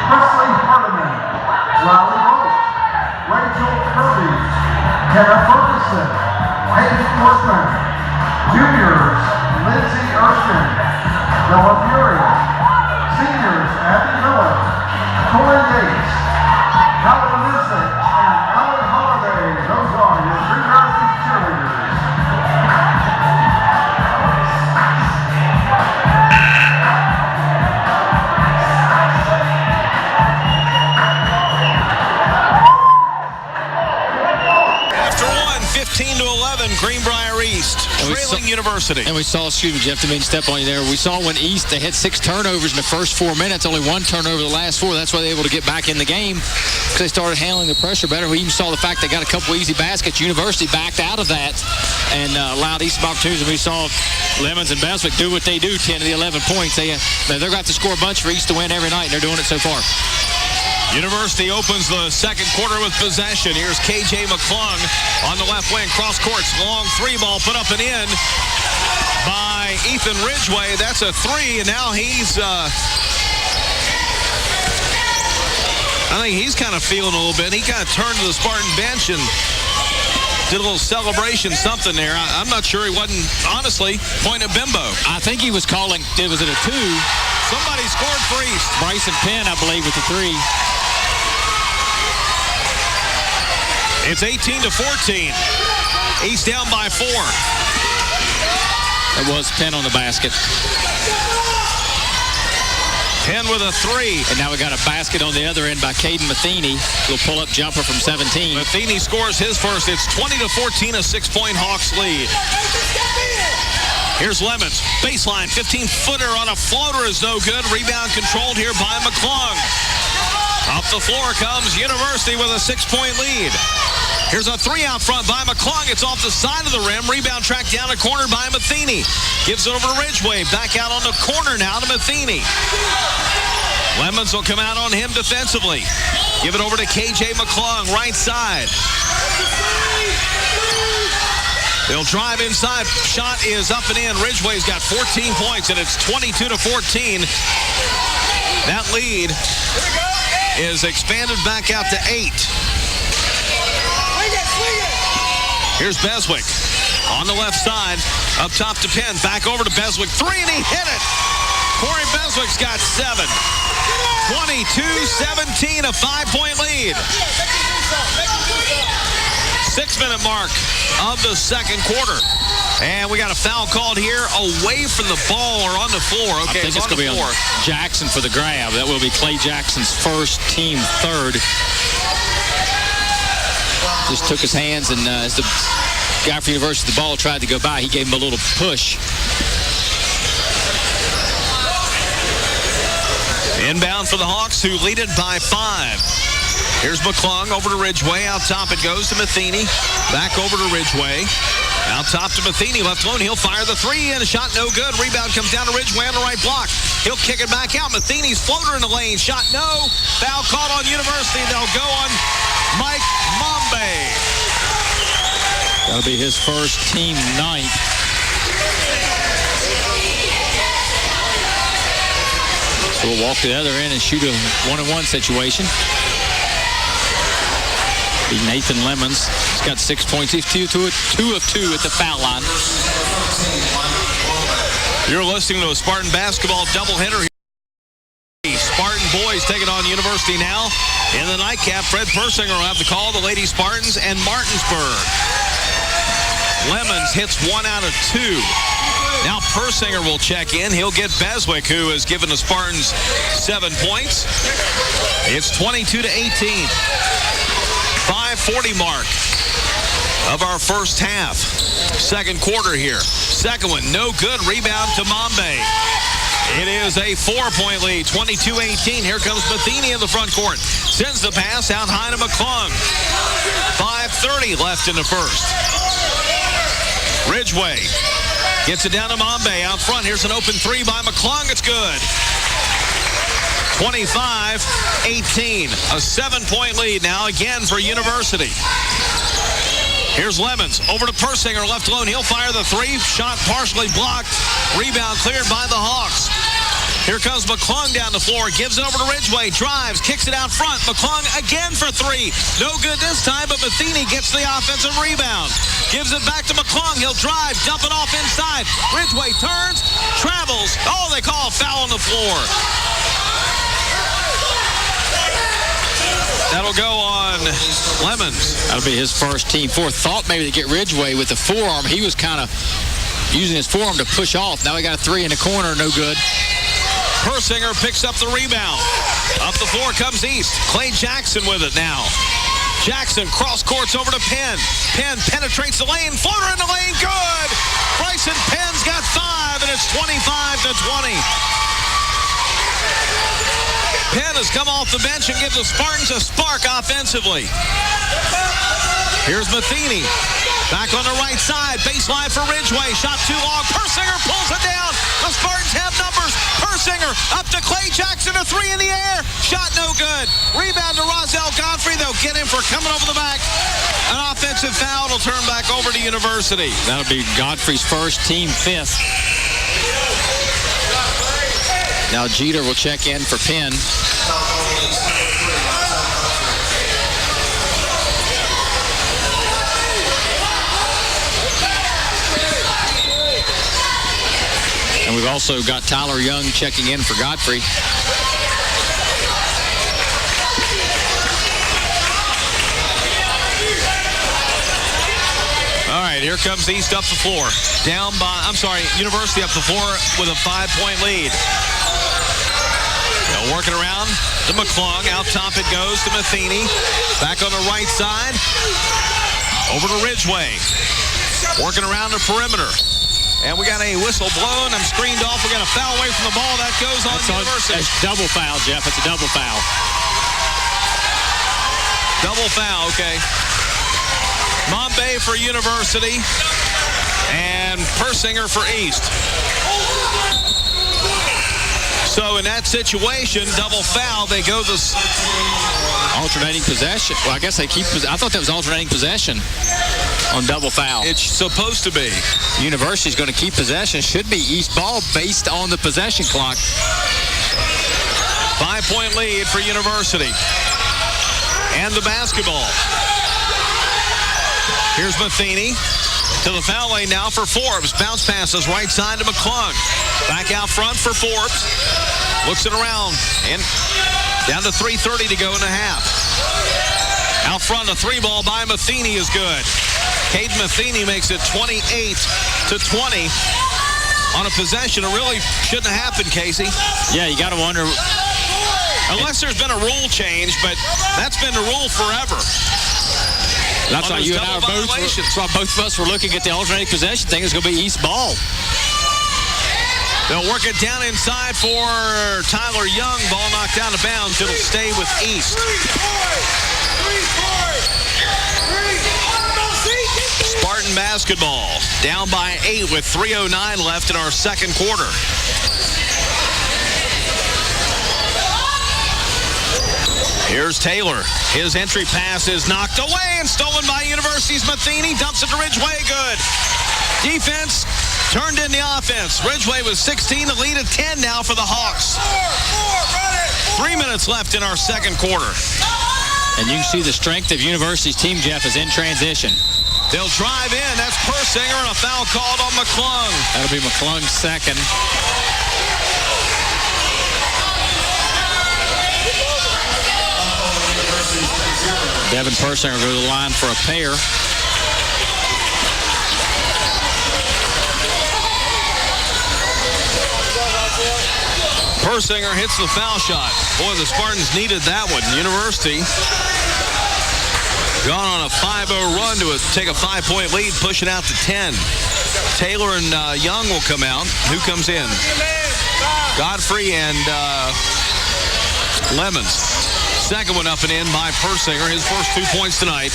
Presley Hardiman, Riley Roach, Rachel Kirby, Kenna Ferguson, Hayden Portman, juniors Lindsay Erskine, Noah Fury, seniors Abby Miller, Corey Yates, Howard Lindsay, and Alan Holiday. Those are your Greenbrier East cheerleaders. After 1, 15-11, Greenbrier East trailing University. And we saw, excuse me, Jeff, didn't mean to step on you there. We saw when East, they had 6 turnovers in the first 4 minutes, only 1 turnover the last 4. That's why they were able to get back in the game because they started handling the pressure better. We even saw the fact they got a couple easy baskets. University backed out of that and allowed East some opportunities. And we saw Lemons and Beswick do what they do, 10 to the 11 points. They're going to have to score a bunch for East to win every night, and they're doing it so far. University opens the second quarter with possession. Here's KJ McClung on the left wing, cross courts, long 3-ball put up and in by Ethan Ridgeway. That's a 3, and now he's I think he's kind of feeling a little bit. He kind of turned to the Spartan bench and did a little celebration, something there. I'm not sure. He wasn't, honestly, pointing at Bimbo. I think he was calling, was it a 2? Somebody scored for East. Bryson Penn, I believe, with the 3. It's 18-14. East down by 4. It was Penn on the basket. Penn with a 3. And now we got a basket on the other end by Caden Matheny. Little pull-up jumper from 17. Matheny scores his first. It's 20-14, a 6-point Hawks lead. Here's Lemons. Baseline, 15-footer on a floater is no good. Rebound controlled here by McClung. Up the floor comes University with a 6-point lead. Here's a 3 out front by McClung. It's off the side of the rim. Rebound tracked down a corner by Matheny. Gives it over to Ridgway. Back out on the corner now to Matheny. Lemons will come out on him defensively. Give it over to KJ McClung, right side. They'll drive inside. Shot is up and in. Ridgway's got 14 points, and it's 22-14. That lead is expanded back out to 8. Here's Beswick on the left side. Up top to Penn. Back over to Beswick. 3, and he hit it. Corey Beswick's got 7. 22-17, a 5-point lead. 6-minute mark of the second quarter. And we got a foul called here away from the ball or on the floor. Okay, I think it's going to be on Jackson for the grab. That will be Clay Jackson's first, team third. Just took his hands, and as the guy from University, the ball tried to go by, he gave him a little push. Inbound for the Hawks, who lead it by 5. Here's McClung over to Ridgway. Out top it goes to Matheny. Back over to Ridgway. Out top to Matheny. Left alone. He'll fire the 3, and a shot no good. Rebound comes down to Ridgway on the right block. He'll kick it back out. Matheny's floater in the lane. Shot no. Foul called on University. They'll go on Mike Mombe. That'll be his first, team 9th. So we'll walk to the other end and shoot a 1-on-1 situation. Be Nathan Lemons. He's got 6 points. He's 2 of 2 at the foul line. You're listening to a Spartan basketball doubleheader. Spartan boys taking on University now. In the nightcap, Fred Persinger will have the call. The Lady Spartans and Martinsburg. Lemons hits 1 out of 2. Now Persinger will check in. He'll get Beswick, who has given the Spartans 7 points. It's 22-18. 5:40 mark of our first half. Second quarter here. Second one, no good. Rebound to Mombe. It is a 4-point lead, 22-18. Here comes Matheny in the front court. Sends the pass out high to McClung. 5:30 left in the first. Ridgway gets it down to Mombe out front. Here's an open 3 by McClung. It's good. 25-18. A 7-point lead now again for University. Here's Lemons over to Persinger, left alone. He'll fire the 3. Shot partially blocked. Rebound cleared by the Hawks. Here comes McClung down the floor. Gives it over to Ridgway. Drives. Kicks it out front. McClung again for 3. No good this time, but Matheny gets the offensive rebound. Gives it back to McClung. He'll drive. Dump it off inside. Ridgway turns. Travels. Oh, they call a foul on the floor. That'll go on Lemons. That'll be his first, team 4. Thought maybe to get Ridgway with the forearm. He was kind of using his forearm to push off. Now he got a 3 in the corner. No good. Persinger picks up the rebound. Up the floor comes East. Clay Jackson with it now. Jackson cross courts over to Penn. Penn penetrates the lane. Floater in the lane. Good. Bryson Penn's got 5, and it's 25-20. Penn has come off the bench and gives the Spartans a spark offensively. Here's Matheny. Back on the right side. Baseline for Ridgway. Shot too long. Persinger pulls it down. The Spartans have numbers. Persinger up to Clay Jackson. A 3 in the air. Shot no good. Rebound to Rozelle Godfrey. They'll get him for coming over the back. An offensive foul will turn back over to University. That'll be Godfrey's first, team 5th. Now Jeter will check in for Penn. And we've also got Tyler Young checking in for Godfrey. All right. right, here comes East up the floor. University up the floor with a 5-point lead. Now working around to McClung. Out top it goes to Matheny. Back on the right side. Over to Ridgeway. Working around the perimeter. And we got a whistle blown. I'm screened off. We got a foul away from the ball. That goes on University. That's double foul, Jeff. It's a double foul. Double foul, okay. Mombay for University. And Persinger for East. So in that situation, double foul, they go this alternating possession. Well, I guess they keep. I thought that was alternating possession on double foul. It's supposed to be. University's going to keep possession. Should be East ball based on the possession clock. 5-point lead for University. And the basketball. Here's Matheny to the foul lane now for Forbes. Bounce passes right side to McClung. Back out front for Forbes. Looks it around. And down to 3:30 to go in the half. Out front, a 3-ball by Matheny is good. Caden Matheny makes it 28-20 on a possession. It really shouldn't have happened, Casey. Yeah, you got to wonder. Unless there's been a rule change, but that's been the rule forever. That's why you and I are both. That's why both of us were looking at the alternating possession thing. It's going to be East ball. They'll work it down inside for Tyler Young. Ball knocked out of bounds. It'll stay with East. Spartan basketball down by 8 with 3:09 left in our second quarter. Here's Taylor. His entry pass is knocked away and stolen by University's Matheny. Dumps it to Ridgeway. Good. Defense turned in the offense. Ridgeway with 16, the lead at 10 now for the Hawks. 3 minutes left in our second quarter. And you can see the strength of University's team, Jeff, is in transition. They'll drive in. That's Persinger, and a foul called on McClung. That'll be McClung's second. Devin Persinger goes to the line for a pair. Persinger hits the foul shot. Boy, the Spartans needed that one. University gone on a 5-0 run to take a 5-point lead, push it out to 10. Taylor and Young will come out. Who comes in? Godfrey and Lemons. Second one up and in by Persinger. His first 2 points tonight.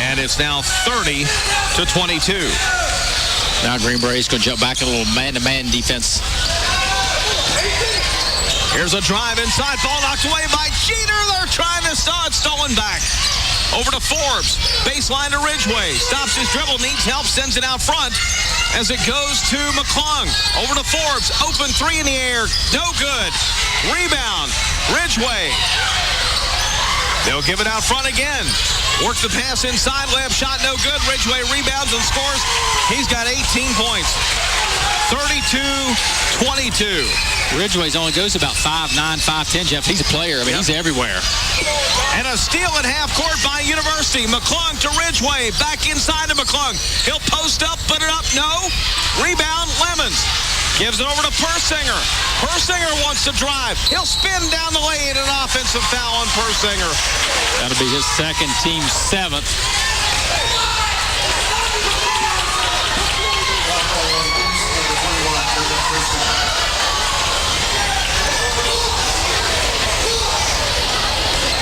And it's now 30-22. Now Greenbrier is going to jump back a little man-to-man defense. Here's a drive inside. Ball knocked away by Jeter. They're trying to start. Stolen back. Over to Forbes. Baseline to Ridgeway. Stops his dribble. Needs help. Sends it out front as it goes to McClung. Over to Forbes. Open 3 in the air. No good. Rebound. Ridgeway. They'll give it out front again. Work the pass inside. Layup shot no good. Ridgeway rebounds and scores. He's got 18 points. 32-22. Ridgeway's only goes about 5'9", 5'10", Jeff. He's a player. I mean, he's everywhere. And a steal at half court by University. McClung to Ridgeway. Back inside to McClung. He'll post up, put it up. No. Rebound, Lemons. Gives it over to Persinger. Persinger wants to drive. He'll spin down the lane. An offensive foul on Persinger. That'll be his second, team 7th.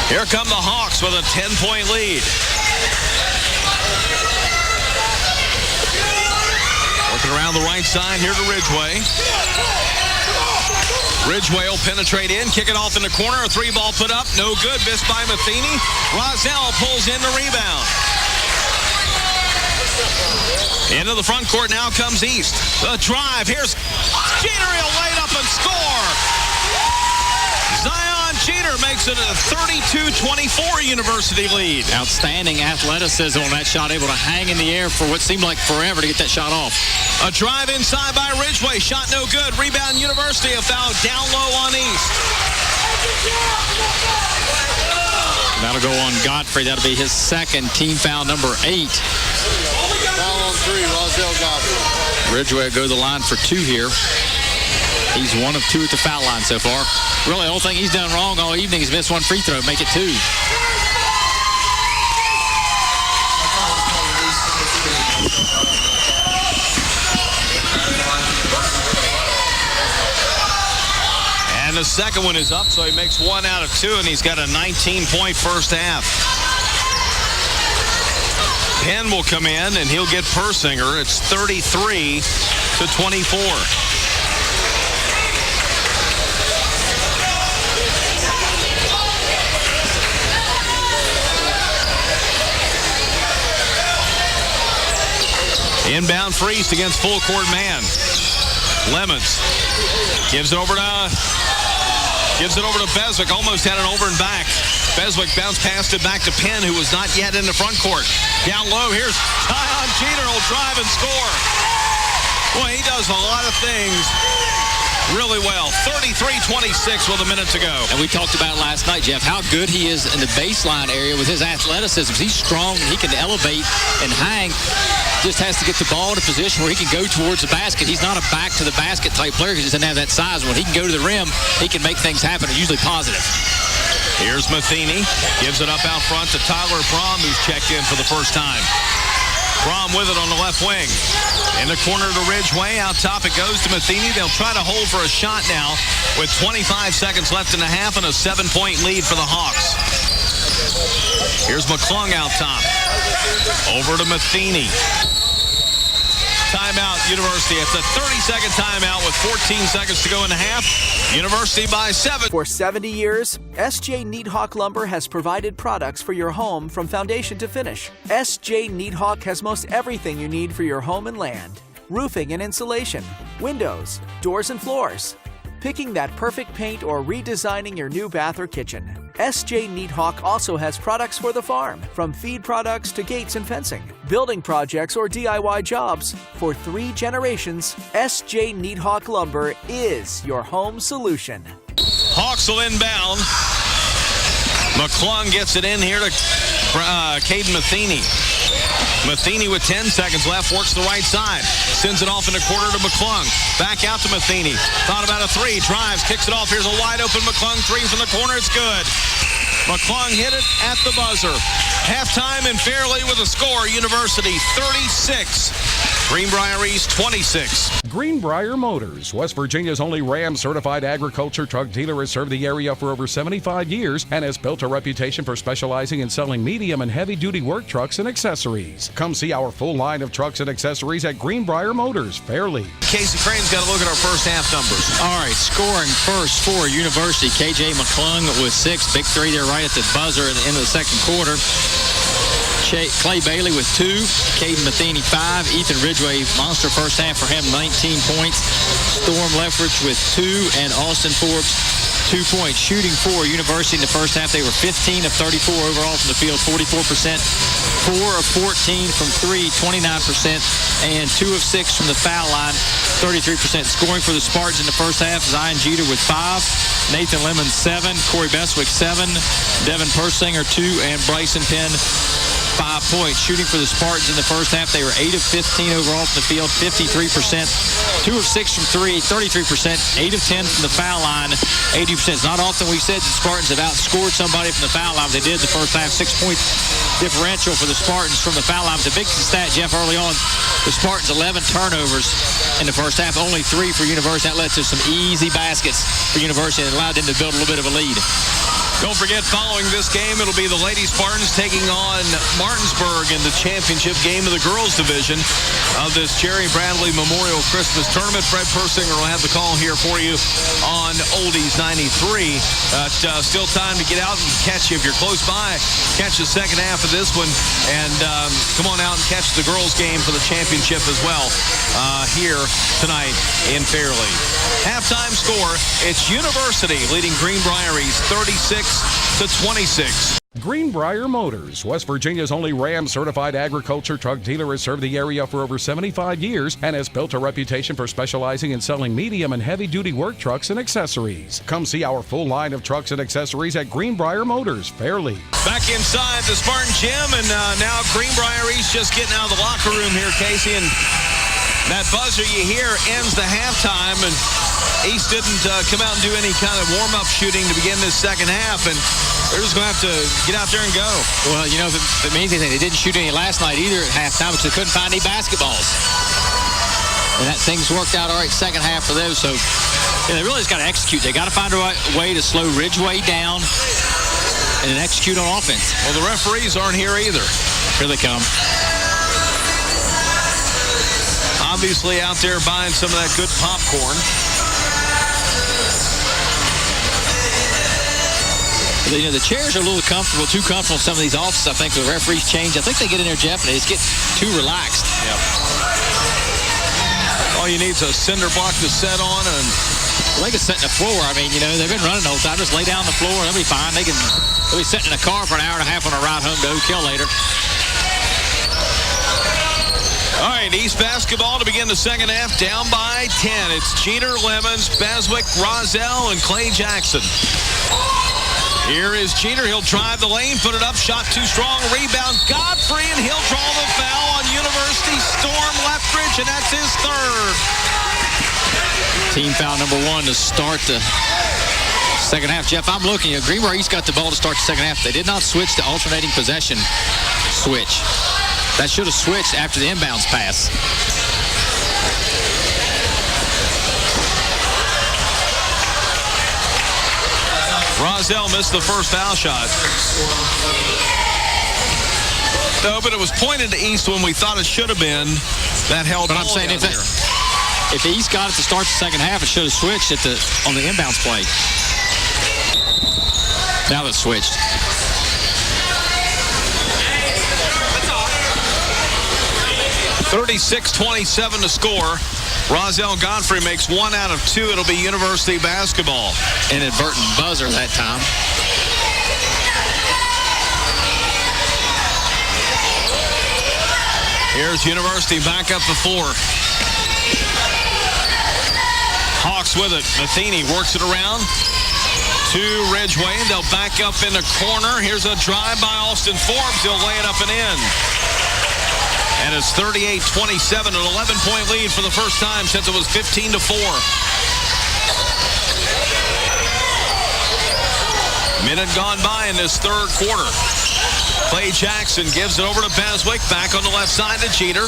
Here come the Hawks with a 10-point lead. Working around the right side here to Ridgeway. Ridgeway will penetrate in, kick it off in the corner. A 3-ball put up, no good. Missed by Matheny. Rozelle pulls in the rebound. Into the front court now comes East. The drive. Here's Jeter. He'll lay it up and score. Zion Jeter makes it a 32-24 University lead. Outstanding athleticism on that shot, able to hang in the air for what seemed like forever to get that shot off. A drive inside by Ridgeway. Shot no good. Rebound University. A foul down low on East. That'll go on Godfrey. That'll be his second, team foul number 8. three, Rosdale Godfrey. Ridgeway will go to the line for 2 here. He's 1 of 2 at the foul line so far. Really, the only thing he's done wrong all evening is miss 1 free throw, make it 2. And the second one is up, so he makes 1 out of 2, and he's got a 19-point first half. Penn will come in, and he'll get Persinger. It's 33-24. Inbound Freeze against full court man. Lemons gives it over to Beswick. Almost had it over and back. Beswick bounced past it back to Penn, who was not yet in the front court. Down low, here's Tyon Jeter will drive and score. Boy, he does a lot of things really well. 33-26 with a minute to go. And we talked about last night, Jeff, how good he is in the baseline area with his athleticism. He's strong, and he can elevate and hang. Just has to get the ball in a position where he can go towards the basket. He's not a back-to-the-basket type player. He doesn't have that size. When he can go to the rim, he can make things happen, and usually positive. Here's Matheny. Gives it up out front to Tyler Brom, who's checked in for the first time. Brom with it on the left wing. In the corner to Ridgeway. Out top it goes to Matheny. They'll try to hold for a shot now with 25 seconds left in the half and a 7-point lead for the Hawks. Here's McClung out top. Over to Matheny. Timeout, University. It's a 30-second timeout with 14 seconds to go in the half. University by 7. For 70 years, S.J. Needhawk Lumber has provided products for your home from foundation to finish. S.J. Needhawk has most everything you need for your home and land. Roofing and insulation, windows, doors and floors. Picking that perfect paint or redesigning your new bath or kitchen. S.J. Needhawk also has products for the farm, from feed products to gates and fencing. Building projects or DIY jobs. For 3 generations, S.J. Needhawk Lumber is your home solution. Hawks will inbound. McClung gets it in here to Caden Matheny. Matheny with 10 seconds left, works the right side. Sends it off in the corner to McClung. Back out to Matheny. Thought about a 3, drives, kicks it off. Here's a wide open McClung 3 from the corner. It's good. McClung hit it at the buzzer. Halftime in Fairleigh with a score. University 36. Greenbrier East 26. Greenbrier Motors, West Virginia's only Ram certified agriculture truck dealer, has served the area for over 75 years and has built a reputation for specializing in selling medium and heavy duty work trucks and accessories. Come see our full line of trucks and accessories at Greenbrier Motors, Fairleigh. Casey Crane's got to look at our first half numbers. All right, scoring first for University. KJ McClung with 6. Big 3 there right at the buzzer at the end of the second quarter. Clay Bailey with 2, Caden Matheny 5, Ethan Ridgeway, monster first half for him, 19 points. Storm Leffridge with 2, and Austin Forbes 2 points. Shooting for University in the first half, they were 15 of 34 overall from the field, 44%, 4 of 14 from 3, 29%, and 2 of 6 from the foul line, 33%. Scoring for the Spartans in the first half, Zion Jeter with 5, Nathan Lemon 7, Corey Beswick 7, Devin Persinger 2, and Bryson Penn 5 points. Shooting for the Spartans in the first half, they were 8 of 15 overall from the field, 53%, 2 of 6 from 3, 33%, 8 of 10 from the foul line, 80%. It's not often we've said the Spartans have outscored somebody from the foul line. They did the first half. 6-point differential for the Spartans from the foul line. The big stat, Jeff, early on, the Spartans 11 turnovers in the first half, only 3 for University. That led to some easy baskets for University and allowed them to build a little bit of a lead. Don't forget, following this game, it'll be the Lady Spartans taking on Martinsburg in the championship game of the girls division of this Jerry Bradley Memorial Christmas Tournament. Fred Persinger will have the call here for you on Oldies 93. Still time to get out and catch, if you're close by, catch the second half of this one, and come on out and catch the girls game for the championship as well here tonight in Fairleigh. Halftime score. score. It's University leading Greenbrier East 36-26. Greenbrier Motors, West Virginia's only Ram certified agriculture truck dealer, has served the area for over 75 years and has built a reputation for specializing in selling medium and heavy duty work trucks and accessories. Come see our full line of trucks and accessories at Greenbrier Motors, Fairleigh. Back inside the Spartan gym, and now Greenbrier East just getting out of the locker room here, Casey, and that buzzer you hear ends the halftime, and East didn't come out and do any kind of warm-up shooting to begin this second half, and they're just going to have to get out there and go. Well, you know, if it means anything, they didn't shoot any last night either at halftime because they couldn't find any basketballs. And that things worked out all right second half for those, so they really just got to execute. They got to find a right way to slow Ridgeway down and then execute on offense. Well, the referees aren't here either. Here they come. Obviously out there buying some of that good popcorn. You know, the chairs are a little comfortable, too comfortable in some of these offices, I think, the referees change. I think they get in there, Jeff, and they just get too relaxed. Yep. All you need is a cinder block to set on, and they can sit in the floor. I mean, you know, they've been running the whole time. Just lay down on the floor, they'll be fine. They'll be sitting in a car for an hour and a half on a ride home to Oak Hill later. All right, East basketball to begin the second half, down by 10. It's Jeter, Lemons, Beswick, Rozelle, and Clay Jackson. Here is Jeter. He'll drive the lane, put it up, shot too strong, rebound Godfrey, and he'll draw the foul on University. Storm Lethbridge, and that's his third. Team foul number 1 to start the second half. Jeff, I'm looking at Greenbrier East got the ball to start the second half. They did not switch to alternating possession switch. That should have switched after the inbounds pass. Rozelle missed the first foul shot. No, but it was pointed to East when we thought it should have been. That held. But I'm saying if the East got it to start the second half, it should have switched on the inbounds play. Now it's switched. (36-27) to score. Rozelle Godfrey makes 1 out of 2. It'll be University basketball. Inadvertent buzzer that time. Here's University back up the floor. Hawks with it. Matheny works it around to Ridgeway. They'll back up in the corner. Here's a drive by Austin Forbes. He'll lay it up and in. And it's 38-27, an 11-point lead for the first time since it was 15-4. Minute gone by in this third quarter. Clay Jackson gives it over to Beswick. Back on the left side to Jeter.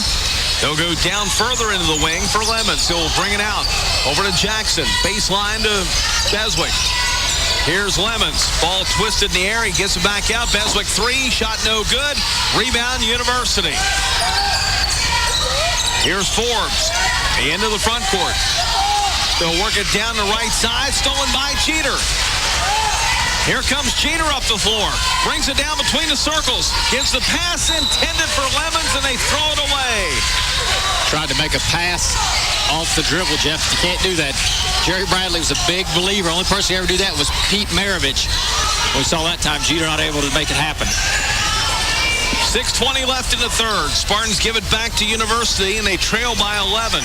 They'll go down further into the wing for Lemons. He'll bring it out over to Jackson. Baseline to Beswick. Here's Lemons. Ball twisted in the air. He gets it back out. Beswick 3. Shot no good. Rebound University. Here's Forbes. Into the front court. They'll work it down the right side. Stolen by Jeter. Here comes Jeter up the floor. Brings it down between the circles. Gives the pass intended for Lemons, and they throw it away. Tried to make a pass off the dribble, Jeff. You can't do that. Jerry Bradley was a big believer. Only person who ever do that was Pete Maravich. We saw that time Jeter not able to make it happen. 6:20 left in the third. Spartans give it back to University, and they trail by 11.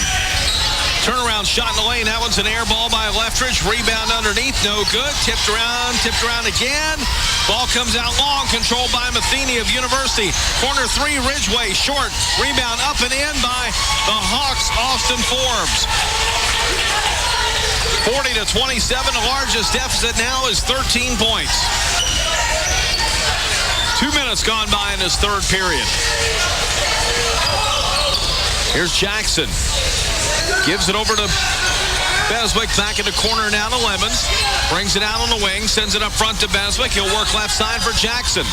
Turnaround shot in the lane. That one's an air ball by Lethbridge. Rebound underneath. No good. Tipped around again. Ball comes out long. Controlled by Matheny of University. Corner 3, Ridgeway. Short. Rebound up and in by the Hawks, Austin Forbes. 40-27. The largest deficit now is 13 points. 2 minutes gone by in this third period. Here's Jackson. Gives it over to Beswick. Back in the corner now to Lemons. Brings it out on the wing. Sends it up front to Beswick. He'll work left side for Jackson.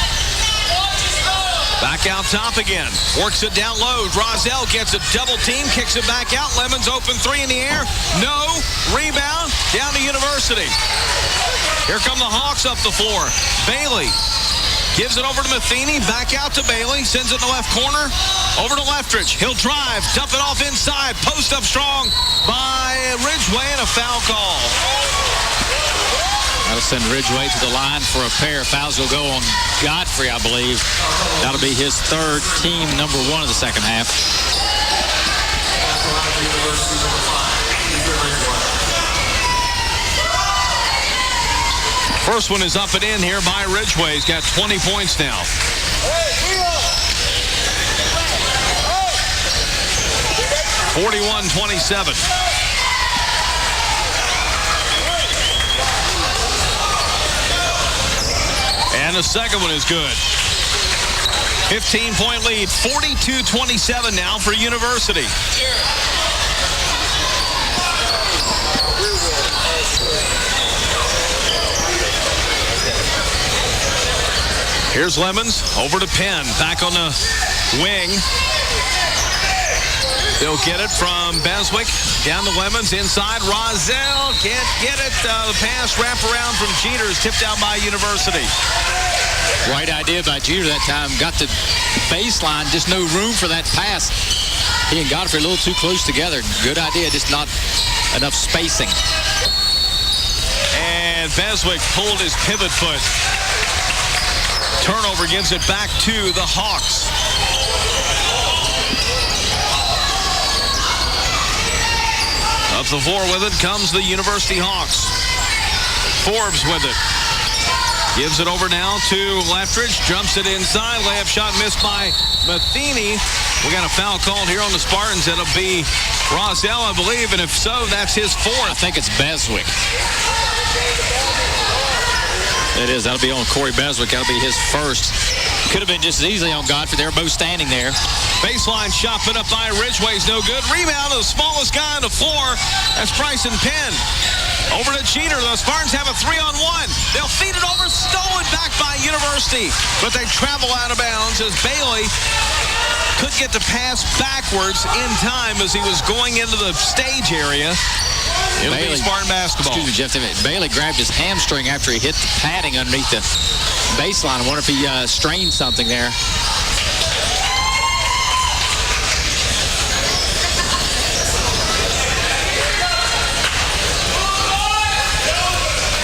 Back out top again. Works it down low. Rozelle gets a double team. Kicks it back out. Lemons open 3 in the air. No. Rebound. Down to University. Here come the Hawks up the floor. Bailey. Gives it over to Matheny. Back out to Bailey. Sends it in the left corner. Over to Lethbridge. He'll drive. Dump it off inside. Post up strong by Ridgeway, and a foul call. That'll send Ridgeway to the line for a pair. Fouls will go on Godfrey, I believe. That'll be his third, team number 1 of the second half. First one is up and in here by Ridgeway. He's got 20 points now. 41-27. And the second one is good. 15-point lead, 42-27 now for University. Here's Lemons over to Penn, back on the wing. They'll get it from Beswick, down to Lemons, inside. Rozelle can't get it. The pass wrap around from Jeter is tipped out by University. Right idea by Jeter that time. Got the baseline, just no room for that pass. He and Godfrey a little too close together. Good idea, just not enough spacing. And Beswick pulled his pivot foot. Turnover gives it back to the Hawks. Up the floor with it comes the University Hawks. Forbes with it. Gives it over now to Leftridge. Jumps it inside. Layup shot missed by Matheny. We got a foul called here on the Spartans. It'll be Rozelle, I believe. And if so, that's his 4th. I think it's Beswick. It is. That'll be on Corey Beswick. That'll be his 1st. Could have been just as easily on Godfrey. They were both standing there. Baseline shot put up by Ridgeway's no good. Rebound to the smallest guy on the floor. That's Bryson Penn. Over to Jeter. The Spartans have a 3-on-1. They'll feed it over. Stolen back by University. But they travel out of bounds as Bailey couldn't get the pass backwards in time as he was going into the stage area. It'll be Spartan basketball. Excuse me, Jeff. Bailey grabbed his hamstring after he hit the padding underneath the baseline. I wonder if he strained something there.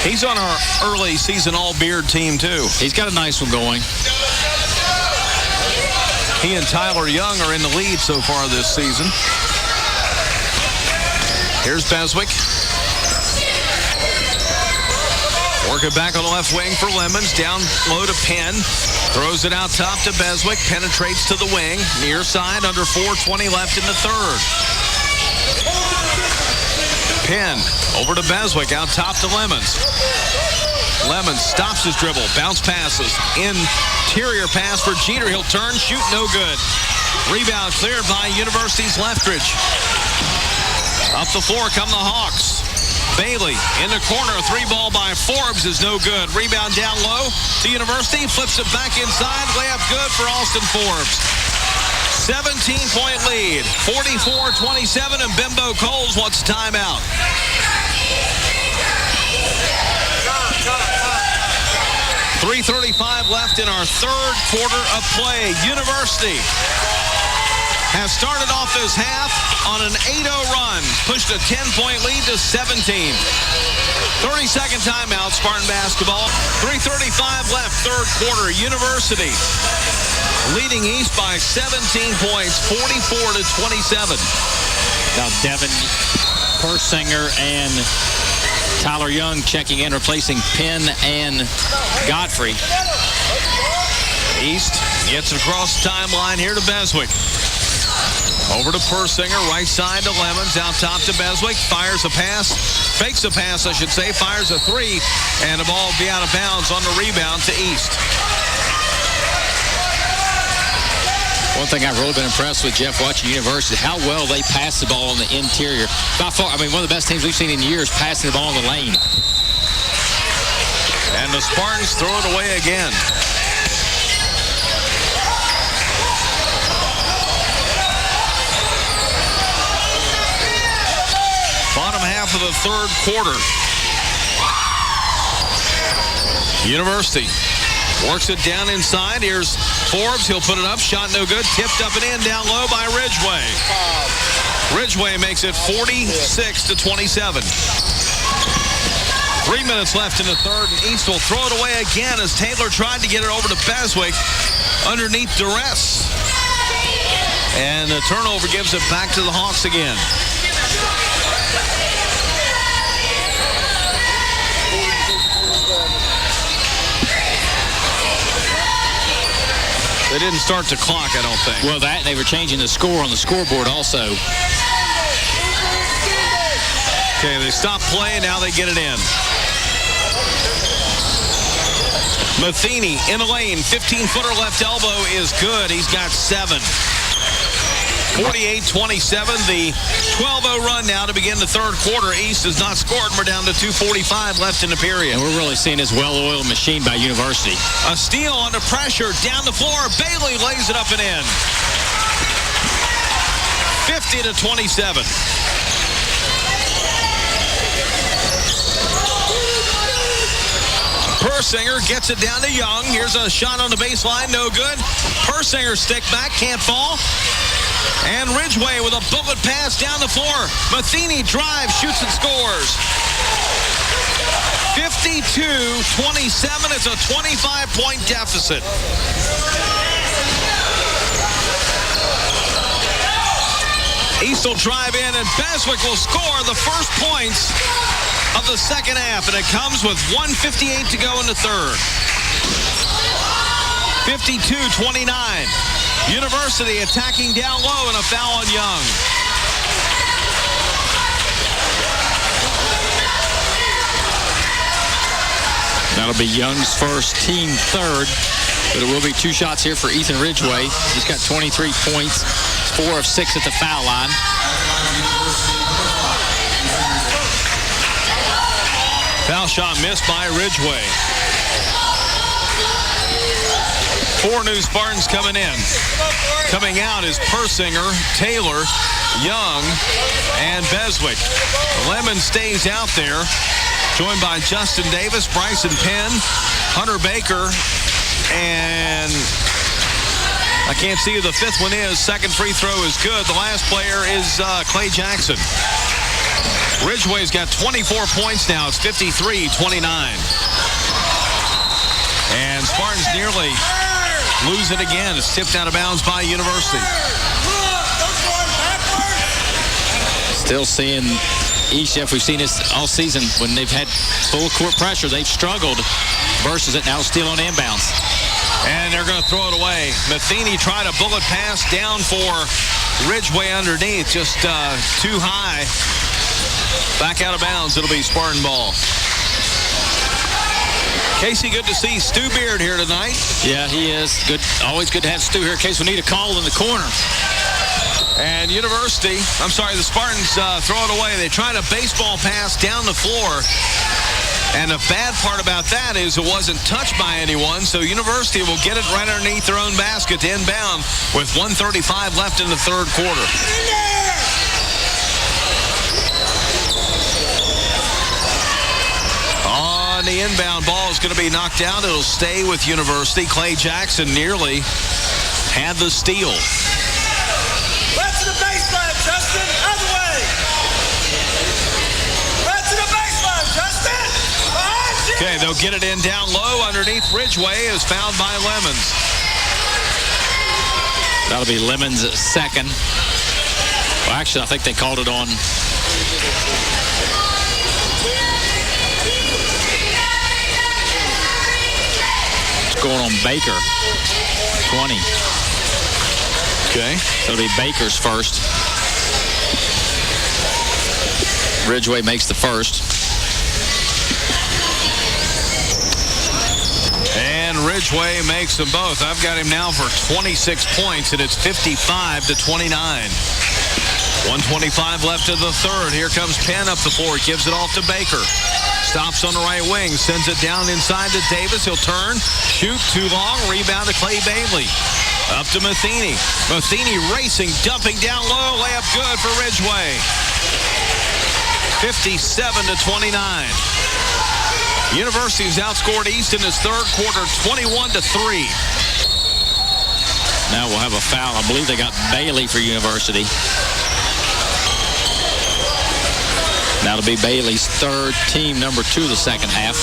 He's on our early season all-beard team, too. He's got a nice one going. He and Tyler Young are in the lead so far this season. Here's Beswick. Work it back on the left wing for Lemons. Down low to Penn. Throws it out top to Beswick. Penetrates to the wing. Near side, under 4:20 left in the third. Penn over to Beswick. Out top to Lemons. Lemons stops his dribble. Bounce passes. Interior pass for Jeter. He'll turn. Shoot. No good. Rebound cleared by University's Leftridge. Up the floor come the Hawks. Bailey in the corner. 3-ball by Forbes is no good. Rebound down low to University. Flips it back inside. Layup good for Austin Forbes. 17-point lead. 44-27, and Bimbo Coles wants a timeout. 3:35 left in our third quarter of play. University has started off this half on an 8-0 run. Pushed a 10-point lead to 17. 30-second timeout, Spartan basketball. 3:35 left, third quarter. University leading East by 17 points, 44-27. Now Devin Persinger and Tyler Young checking in, replacing Penn and Godfrey. East gets it across the timeline here to Beswick. Over to Persinger, right side to Lemons, out top to Beswick, fires a pass, fakes a pass, I should say, fires a 3, and the ball will be out of bounds on the rebound to East. One thing I've really been impressed with, Jeff, watching University, how well they pass the ball on the interior. By far, I mean, one of the best teams we've seen in years passing the ball in the lane. And the Spartans throw it away again. Bottom half of the third quarter. University works it down inside. Here's Forbes. He'll put it up. Shot no good. Tipped up and in. Down low by Ridgeway. Ridgeway makes it 46-27. 3 minutes left in the third, and East will throw it away again as Taylor tried to get it over to Beswick underneath duress. And the turnover gives it back to the Hawks again. They didn't start the clock, I don't think. Well, that, they were changing the score on the scoreboard also. Okay, they stopped playing, now they get it in. Matheny in the lane, 15-footer left elbow is good. He's got 7. 48-27, the 12-0 run now to begin the third quarter. East has not scored, and we're down to 2:45 left in the period. And we're really seeing this well-oiled machine by University. A steal under pressure, down the floor. Bailey lays it up and in. 50-27. Persinger gets it down to Young. Here's a shot on the baseline, no good. Persinger stick back, can't fall. And Ridgway with a bullet pass down the floor. Matheny drives, shoots and scores. 52-27. It's a 25-point deficit. East will drive in, and Beswick will score the first points of the second half, and it comes with 1:58 to go in the third. 52-29. University attacking down low, and a foul on Young. That'll be Young's first, team third, but it will be 2 shots here for Ethan Ridgway. He's got 23 points, 4 of 6 at the foul line. Foul shot missed by Ridgway. 4 new Spartans coming in. Coming out is Persinger, Taylor, Young, and Beswick. Lemon stays out there, joined by Justin Davis, Bryson Penn, Hunter Baker, and I can't see who the 5th one is. Second free throw is good. The last player is Clay Jackson. Ridgway's got 24 points now. It's 53-29. And Spartans nearly lose it again. It's tipped out of bounds by University. Still seeing East, Jeff. We've seen this all season. When they've had full court pressure, they've struggled versus it. Now still on inbounds. And they're going to throw it away. Matheny tried a bullet pass down for Ridgway underneath. Just too high. Back out of bounds. It'll be Spartan ball. Casey, good to see Stu Beard here tonight. Yeah, he is. Good. Always good to have Stu here in case we need a call in the corner. And the Spartans throw it away. They tried a baseball pass down the floor. And the bad part about that is it wasn't touched by anyone, so University will get it right underneath their own basket to inbound with 1:35 left in the third quarter. On the inbound, ball is going to be knocked out. It'll stay with University. Clay Jackson nearly had the steal. Right to the baseline, Justin. Other way. Right to the baseline, Justin. Okay, they'll get it in down low underneath Ridgway. Is fouled by Lemons. That'll be Lemons' second. Well, actually, I think they called it on. It's going on Baker. 20. Okay. So it'll be Baker's first. Ridgway makes the first. And Ridgway makes them both. I've got him now for 26 points, and it's 55-29. 1:25 left of the third. Here comes Penn up the floor. Gives it off to Baker. Stops on the right wing. Sends it down inside to Davis. He'll turn. Shoot too long. Rebound to Clay Bailey. Up to Matheny. Matheny racing. Dumping down low. Layup good for Ridgway. 57-29. University has outscored East in this third quarter 21-3. Now we'll have a foul. I believe they got Bailey for University. That'll be Bailey's third, team number 2 the second half.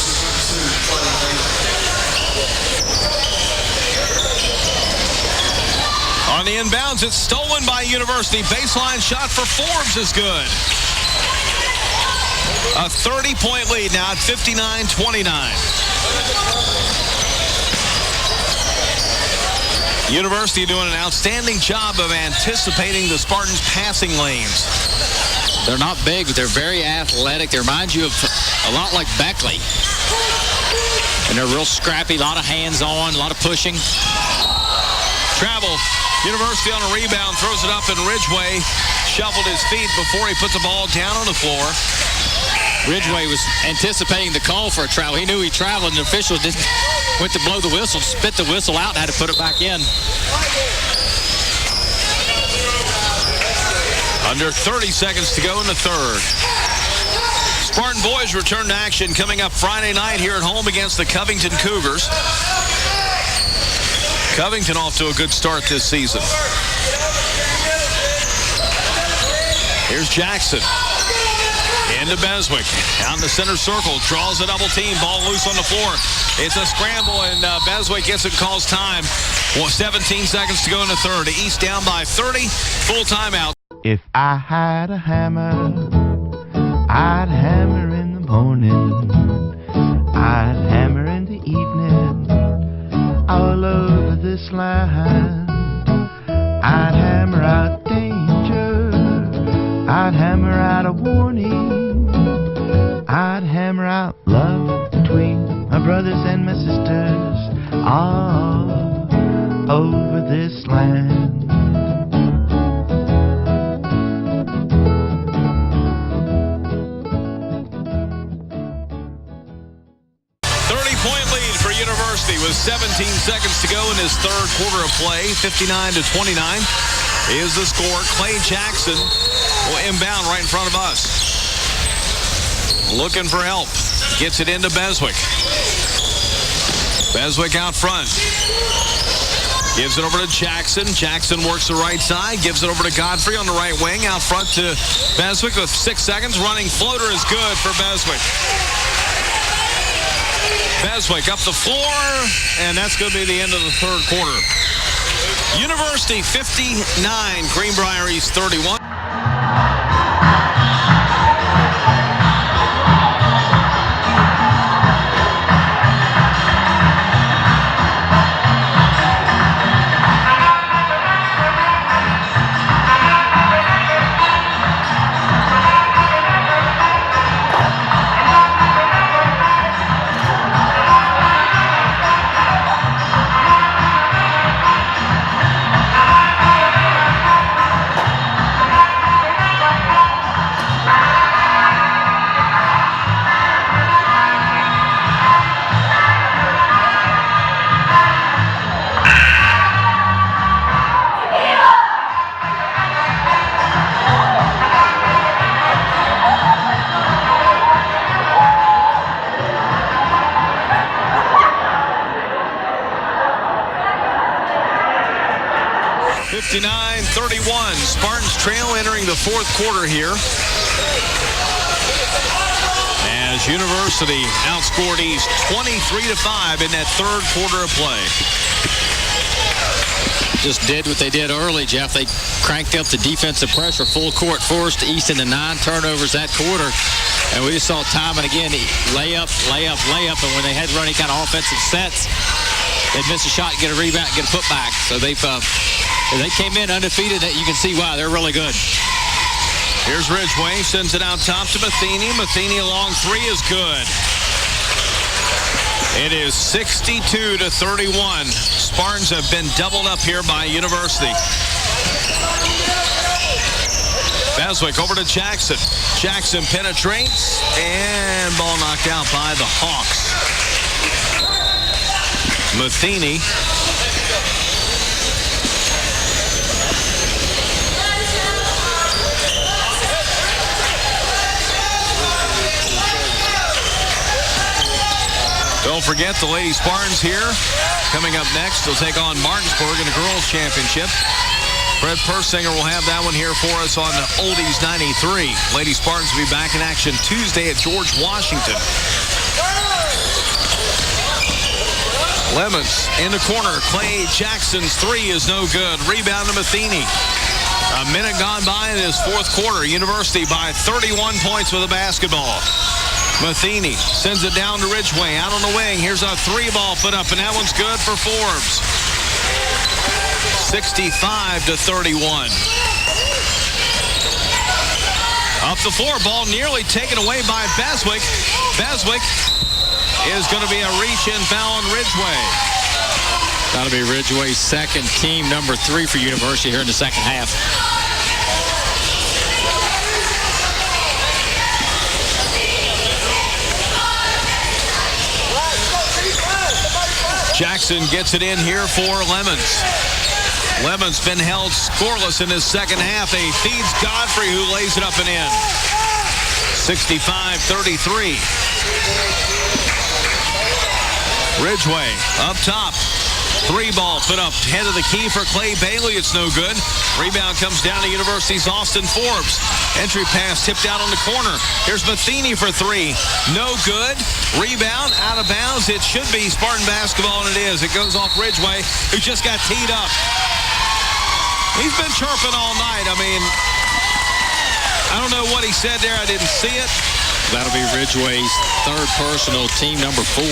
On the inbounds, it's stolen by University. Baseline shot for Forbes is good. A 30-point lead now at 59-29. University doing an outstanding job of anticipating the Spartans' passing lanes. They're not big, but they're very athletic. They remind you of a lot like Beckley. And they're real scrappy, a lot of hands-on, a lot of pushing. Travel. University on a rebound, throws it up, and Ridgway shuffled his feet before he put the ball down on the floor. Ridgway was anticipating the call for a travel. He knew he traveled, and the official went to blow the whistle, spit the whistle out, and had to put it back in. Under 30 seconds to go in the third. Spartan boys return to action coming up Friday night here at home against the Covington Cougars. Covington off to a good start this season. Here's Jackson. Into Beswick. Down the center circle. Draws a double team. Ball loose on the floor. It's a scramble, and Beswick gets it, calls time. Well, 17 seconds to go in the third. East down by 30. Full timeout. If I had a hammer, I'd hammer in the morning. I'd hammer in the evening. All over this land. I'd hammer out danger. I'd hammer out a warning. I'd hammer out love between my brothers and my sisters all over this land. With 17 seconds to go in his third quarter of play, 59-29 is the score. Clay Jackson will inbound right in front of us. Looking for help. Gets it into Beswick. Beswick out front. Gives it over to Jackson. Jackson works the right side. Gives it over to Godfrey on the right wing. Out front to Beswick with 6 seconds. Running floater is good for Beswick. Beswick up the floor, and that's going to be the end of the third quarter. University 59, Greenbrier East 31. Spartans trail entering the fourth quarter here. As University outscored East 23-5 in that third quarter of play. Just did what they did early, Jeff. They cranked up the defensive pressure, full court, forced East into 9 turnovers that quarter. And we just saw time and again, layup, layup, layup. And when they had to run any kind of offensive sets, they'd miss a shot, get a rebound, get a putback. So they came in undefeated. You can see why they're really good. Here's Ridgway, sends it out top to Matheny. Matheny along three is good. It is 62-31. Spartans have been doubled up here by University. Beswick over to Jackson. Jackson penetrates, and ball knocked out by the Hawks. Matheny. Don't forget the Lady Spartans here. Coming up next, they'll take on Martinsburg in the girls' championship. Fred Persinger will have that one here for us on Oldies 93. Lady Spartans will be back in action Tuesday at George Washington. Lemons in the corner. Clay Jackson's three is no good. Rebound to Matheny. A minute gone by in his fourth quarter. University by 31 points with a basketball. Matheny sends it down to Ridgeway. Out on the wing. Here's a three ball put up, and that one's good for Forbes. 65-31. Up the floor, ball nearly taken away by Beswick. Beswick is going to be a reach-in foul on Ridgeway. That'll be Ridgeway's second, team number 3 for University here in the second half. Jackson gets it in here for Lemons. Lemons been held scoreless in his second half. He feeds Godfrey, who lays it up and in. 65-33. Ridgeway up top. Three ball put up head of the key for Clay Bailey. It's no good. Rebound comes down to University's Austin Forbes. Entry pass tipped out on the corner. Here's Matheny for three. No good. Rebound out of bounds. It should be Spartan basketball, and it is. It goes off Ridgeway, who just got teed up. He's been chirping all night. I mean, I don't know what he said there. I didn't see it. That'll be Ridgeway's third personal, team number 4.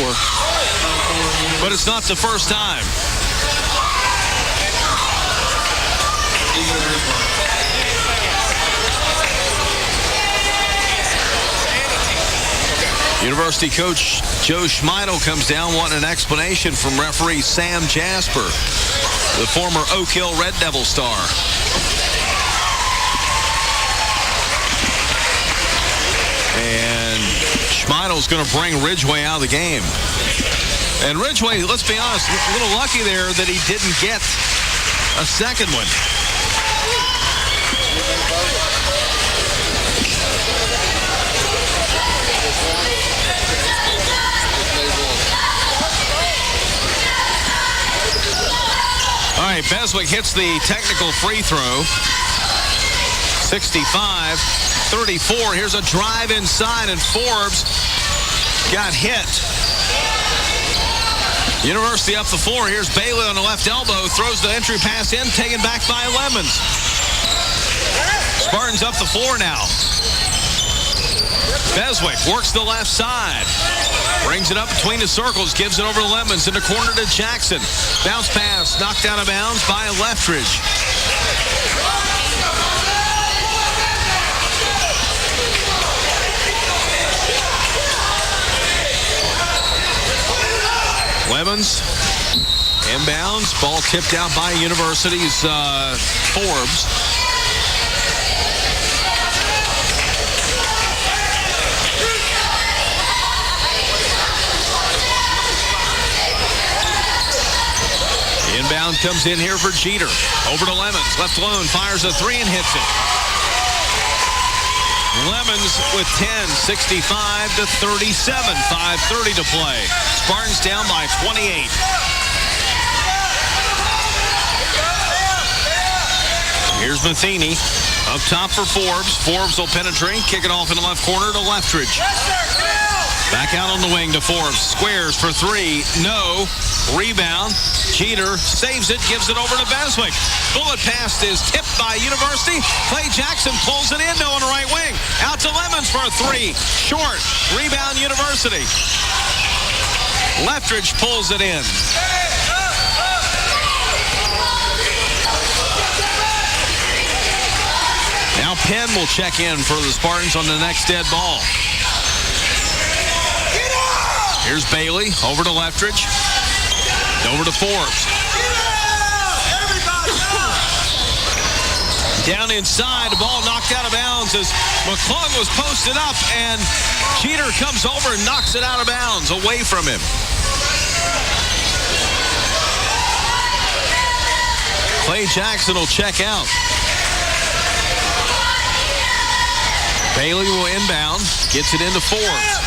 But it's not the first time. University coach Joe Schmeidel comes down wanting an explanation from referee Sam Jasper, the former Oak Hill Red Devil star. And Schmeidel's going to bring Ridgeway out of the game. And Ridgeway, let's be honest, a little lucky there that he didn't get a second one. All right, Beswick hits the technical free throw. 65-34. Here's a drive inside, and Forbes got hit. University up the floor. Here's Bailey on the left elbow. Throws the entry pass in, taken back by Lemons. Spartans up the floor now. Beswick works the left side. Brings it up between the circles. Gives it over to Lemons in the corner to Jackson. Bounce pass knocked out of bounds by Leftridge. Lemons inbounds. Ball tipped out by University's Forbes. Inbound comes in here for Jeter. Over to Lemons. Left alone. Fires a three and hits it. Lemons with 10, 65-37, 5:30 to play. Spartans down by 28. Here's Matheny up top for Forbes. Forbes will penetrate, kick it off in the left corner to Leftridge. Back out on the wing to Forbes. Squares for three. No. Rebound. Jeter saves it, gives it over to Beswick. Bullet pass is tipped by University. Clay Jackson pulls it in, though, on the right wing. Out to Lemons for a three. Short. Rebound University. Leftridge pulls it in. Now Penn will check in for the Spartans on the next dead ball. Here's Bailey over to Leftridge. Over to Forbes. Down inside, the ball knocked out of bounds as McClung was posted up, and Jeter comes over and knocks it out of bounds away from him. Clay Jackson will check out. Bailey will inbound, gets it into Forbes.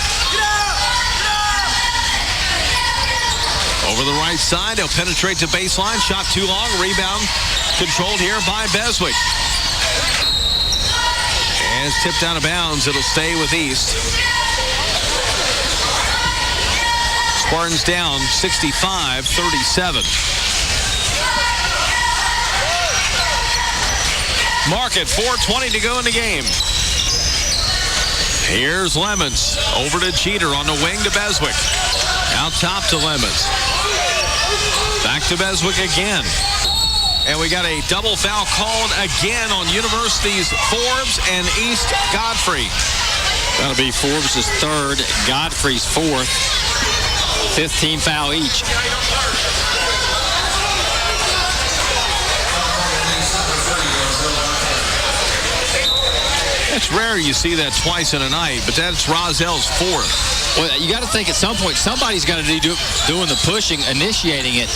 Over the right side, he'll penetrate to baseline. Shot too long. Rebound Controlled here by Beswick. And it's tipped out of bounds. It'll stay with East. Spartans down 65-37. Mark it, 4:20 to go in the game. Here's Lemons. Over to Cheater on the wing to Beswick. Out top to Lemons. Back to Beswick again. And we got a double foul called again on University's Forbes and East Godfrey. That'll be Forbes' third, Godfrey's fourth. 15 foul each. It's rare you see that twice in a night, but that's Rozell's fourth. Well, you got to think at some point somebody's got to be doing the pushing, initiating it.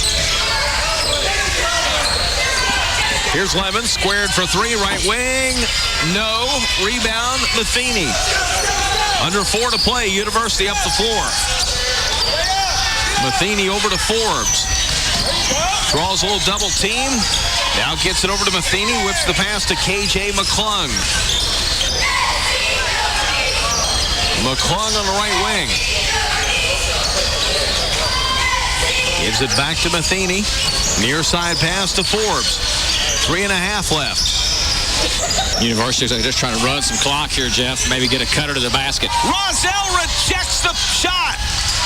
Here's Lemon, squared for three, right wing. No. Rebound, Matheny. Under 4 to play, University up the floor. Matheny over to Forbes. Draws a little double team. Now gets it over to Matheny, whips the pass to KJ McClung. McClung on the right wing. Gives it back to Matheny. Near side pass to Forbes. 3.5 left. University's just trying to run some clock here, Jeff. Maybe get a cutter to the basket. Rozell rejects the shot.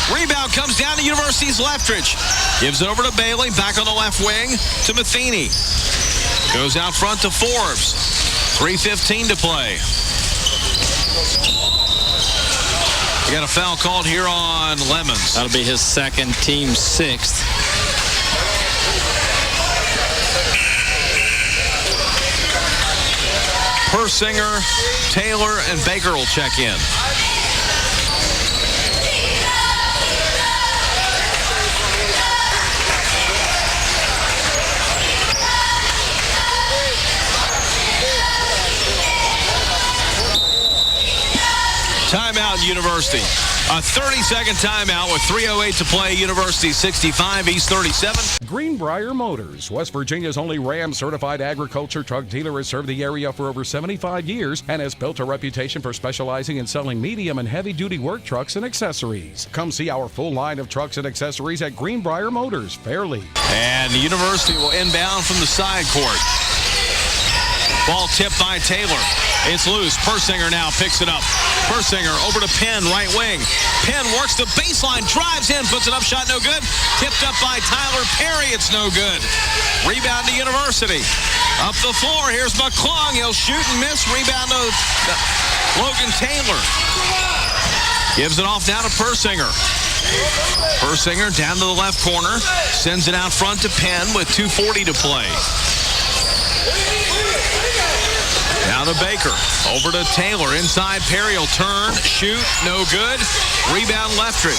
Rebound comes down to University's Leftridge. Gives it over to Bailey. Back on the left wing to Matheny. Goes out front to Forbes. 3:15 to play. We got a foul called here on Lemons. That'll be his second, team 6th. Persinger, Taylor, and Baker will check in. Timeout, University. A 30-second timeout with 3:08 to play. University 65, East 37. Greenbrier Motors, West Virginia's only Ram certified agriculture truck dealer, has served the area for over 75 years and has built a reputation for specializing in selling medium and heavy duty work trucks and accessories. Come see our full line of trucks and accessories at Greenbrier Motors, Fairleigh. And the University will inbound from the side court. Ball tipped by Taylor. It's loose. Persinger now picks it up. Persinger over to Penn, right wing. Penn works the baseline, drives in, puts it up, shot no good. Tipped up by Tyler Perry, it's no good. Rebound to University. Up the floor, here's McClung. He'll shoot and miss. Rebound to Logan Taylor. Gives it off down to Persinger. Persinger down to the left corner. Sends it out front to Penn with 2:40 to play. Now to Baker. Over to Taylor. Inside, Perry will turn, shoot, no good. Rebound, Leftridge.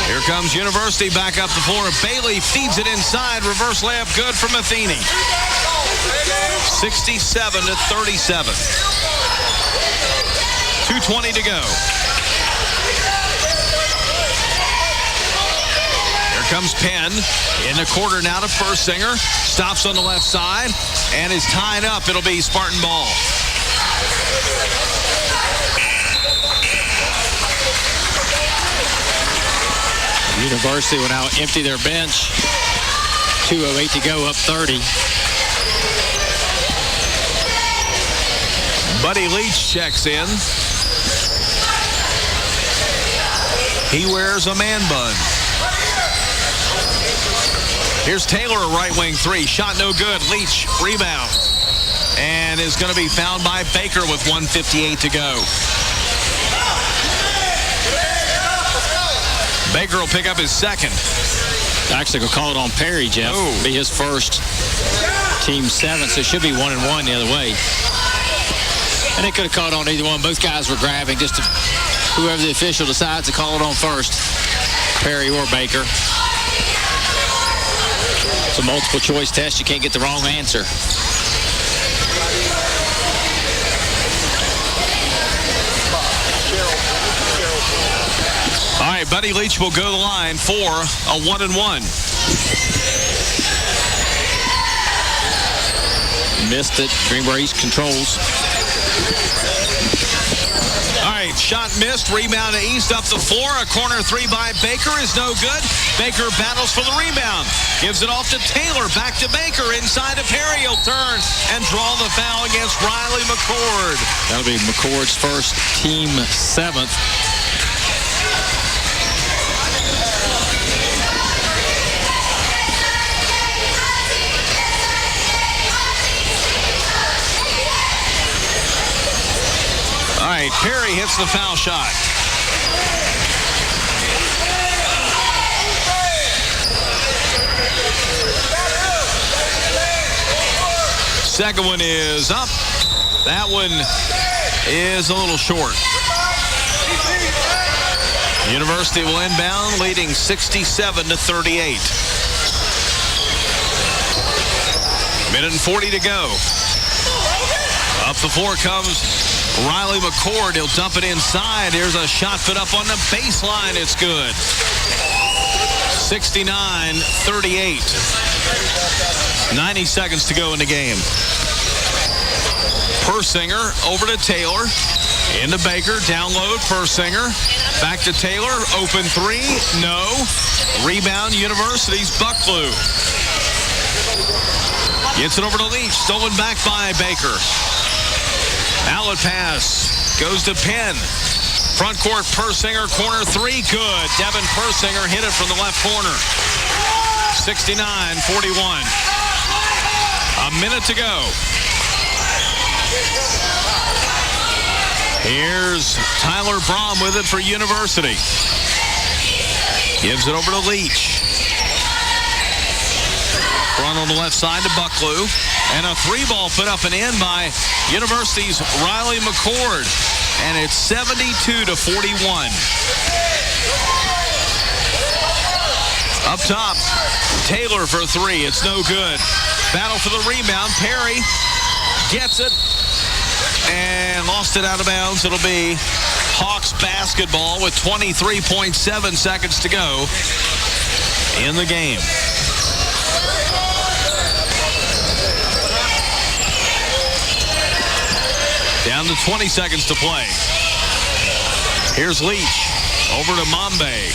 Here comes University back up the floor. Bailey feeds it inside. Reverse layup, good for Matheny. 67-37. 2:20 to go. Comes Penn in the quarter now to Persinger. Stops on the left side and is tied up. It'll be Spartan ball. University will now empty their bench. 2:08 to go, up 30. Buddy Leach checks in. He wears a man bun. Here's Taylor, a right wing three. Shot no good. Leach, rebound. And is going to be fouled by Baker with 1:58 to go. Baker will pick up his second. Actually, will call it on Perry, Jeff. Ooh. Be his first, team 7, so it should be 1-1 the other way. And they could have called on either one. Both guys were grabbing, just to, whoever the official decides to call it on first, Perry or Baker. It's a multiple choice test. You can't get the wrong answer. All right, Buddy Leach will go to the line for a 1-and-1. Missed it. Greenbrier East controls. All right, shot missed. Rebound to East up the floor. A corner three by Baker is no good. Baker battles for the rebound. Gives it off to Taylor. Back to Baker. Inside to Perry. He'll turn and draw the foul against Riley McCord. That'll be McCord's first, team 7th. All right, Perry hits the foul shot. Second one is up. That one is a little short. University will inbound, leading 67-38. Minute and 40 to go. Up the floor comes Riley McCord. He'll dump it inside. Here's a shot put up on the baseline. It's good. 69-38. 90 seconds to go in the game. Persinger over to Taylor. Into Baker. Download. Persinger. Back to Taylor. Open three. No. Rebound University's Bucklew. Gets it over to Leach. Stolen back by Baker. Outlet pass goes to Penn. Front court, Persinger, corner three, good. Devin Persinger hit it from the left corner. 69-41. A minute to go. Here's Tyler Braum with it for University. Gives it over to Leach. Front on the left side to Bucklew. And a three ball put up and in by University's Riley McCord. And it's 72-41. Up top, Taylor for three. It's no good. Battle for the rebound. Perry gets it and lost it out of bounds. It'll be Hawks basketball with 23.7 seconds to go in the game. Down to 20 seconds to play. Here's Leach. Over to Mambe.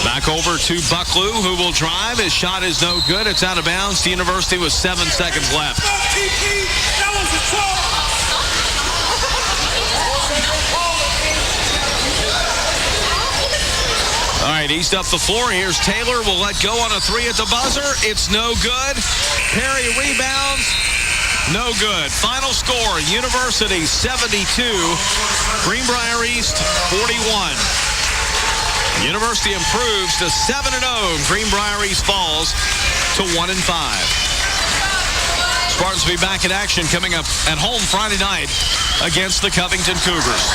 Back over to Bucklew, who will drive. His shot is no good. It's out of bounds to University with 7 seconds left. All right, East up the floor. Here's Taylor. Will let go on a three at the buzzer. It's no good. Perry rebounds. No good. Final score, University 72, Greenbrier East 41. University improves to 7-0. Greenbrier East falls to 1-5. Spartans will be back in action coming up at home Friday night against the Covington Cougars.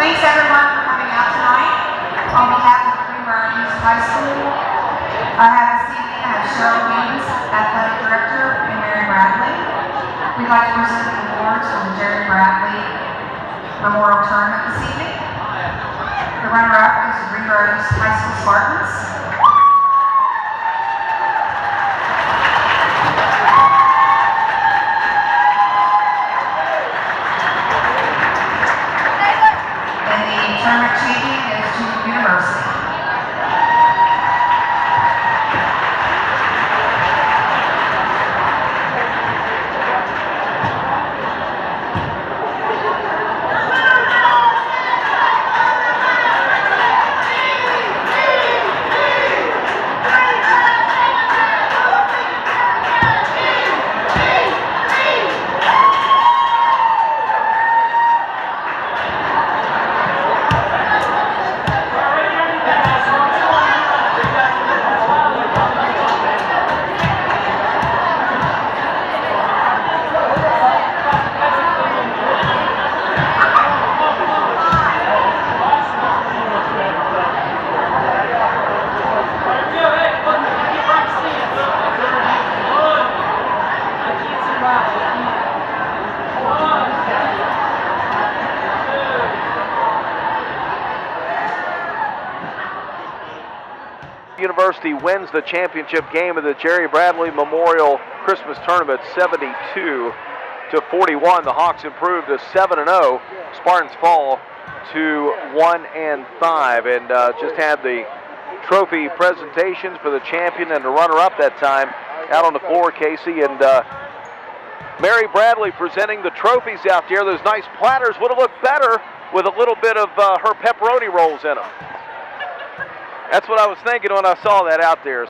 Thanks everyone for coming out tonight. On behalf of Greenbrier East High School, I have this evening Cheryl Weems, Athletic Director, and Mary Bradley. We'd like to present the awards for the Jerry Bradley Memorial Tournament this evening. The runner-up is the Greenbrier East High School Spartans. Tournament champion is to University. University wins the championship game of the Jerry Bradley Memorial Christmas Tournament 72-41. The Hawks improved to 7-0. Spartans fall to 1-5, and just had the trophy presentations for the champion and the runner-up that time out on the floor, Casey, and Mary Bradley presenting the trophies out there. Those nice platters would have looked better with a little bit of her pepperoni rolls in them. That's what I was thinking when I saw that out there.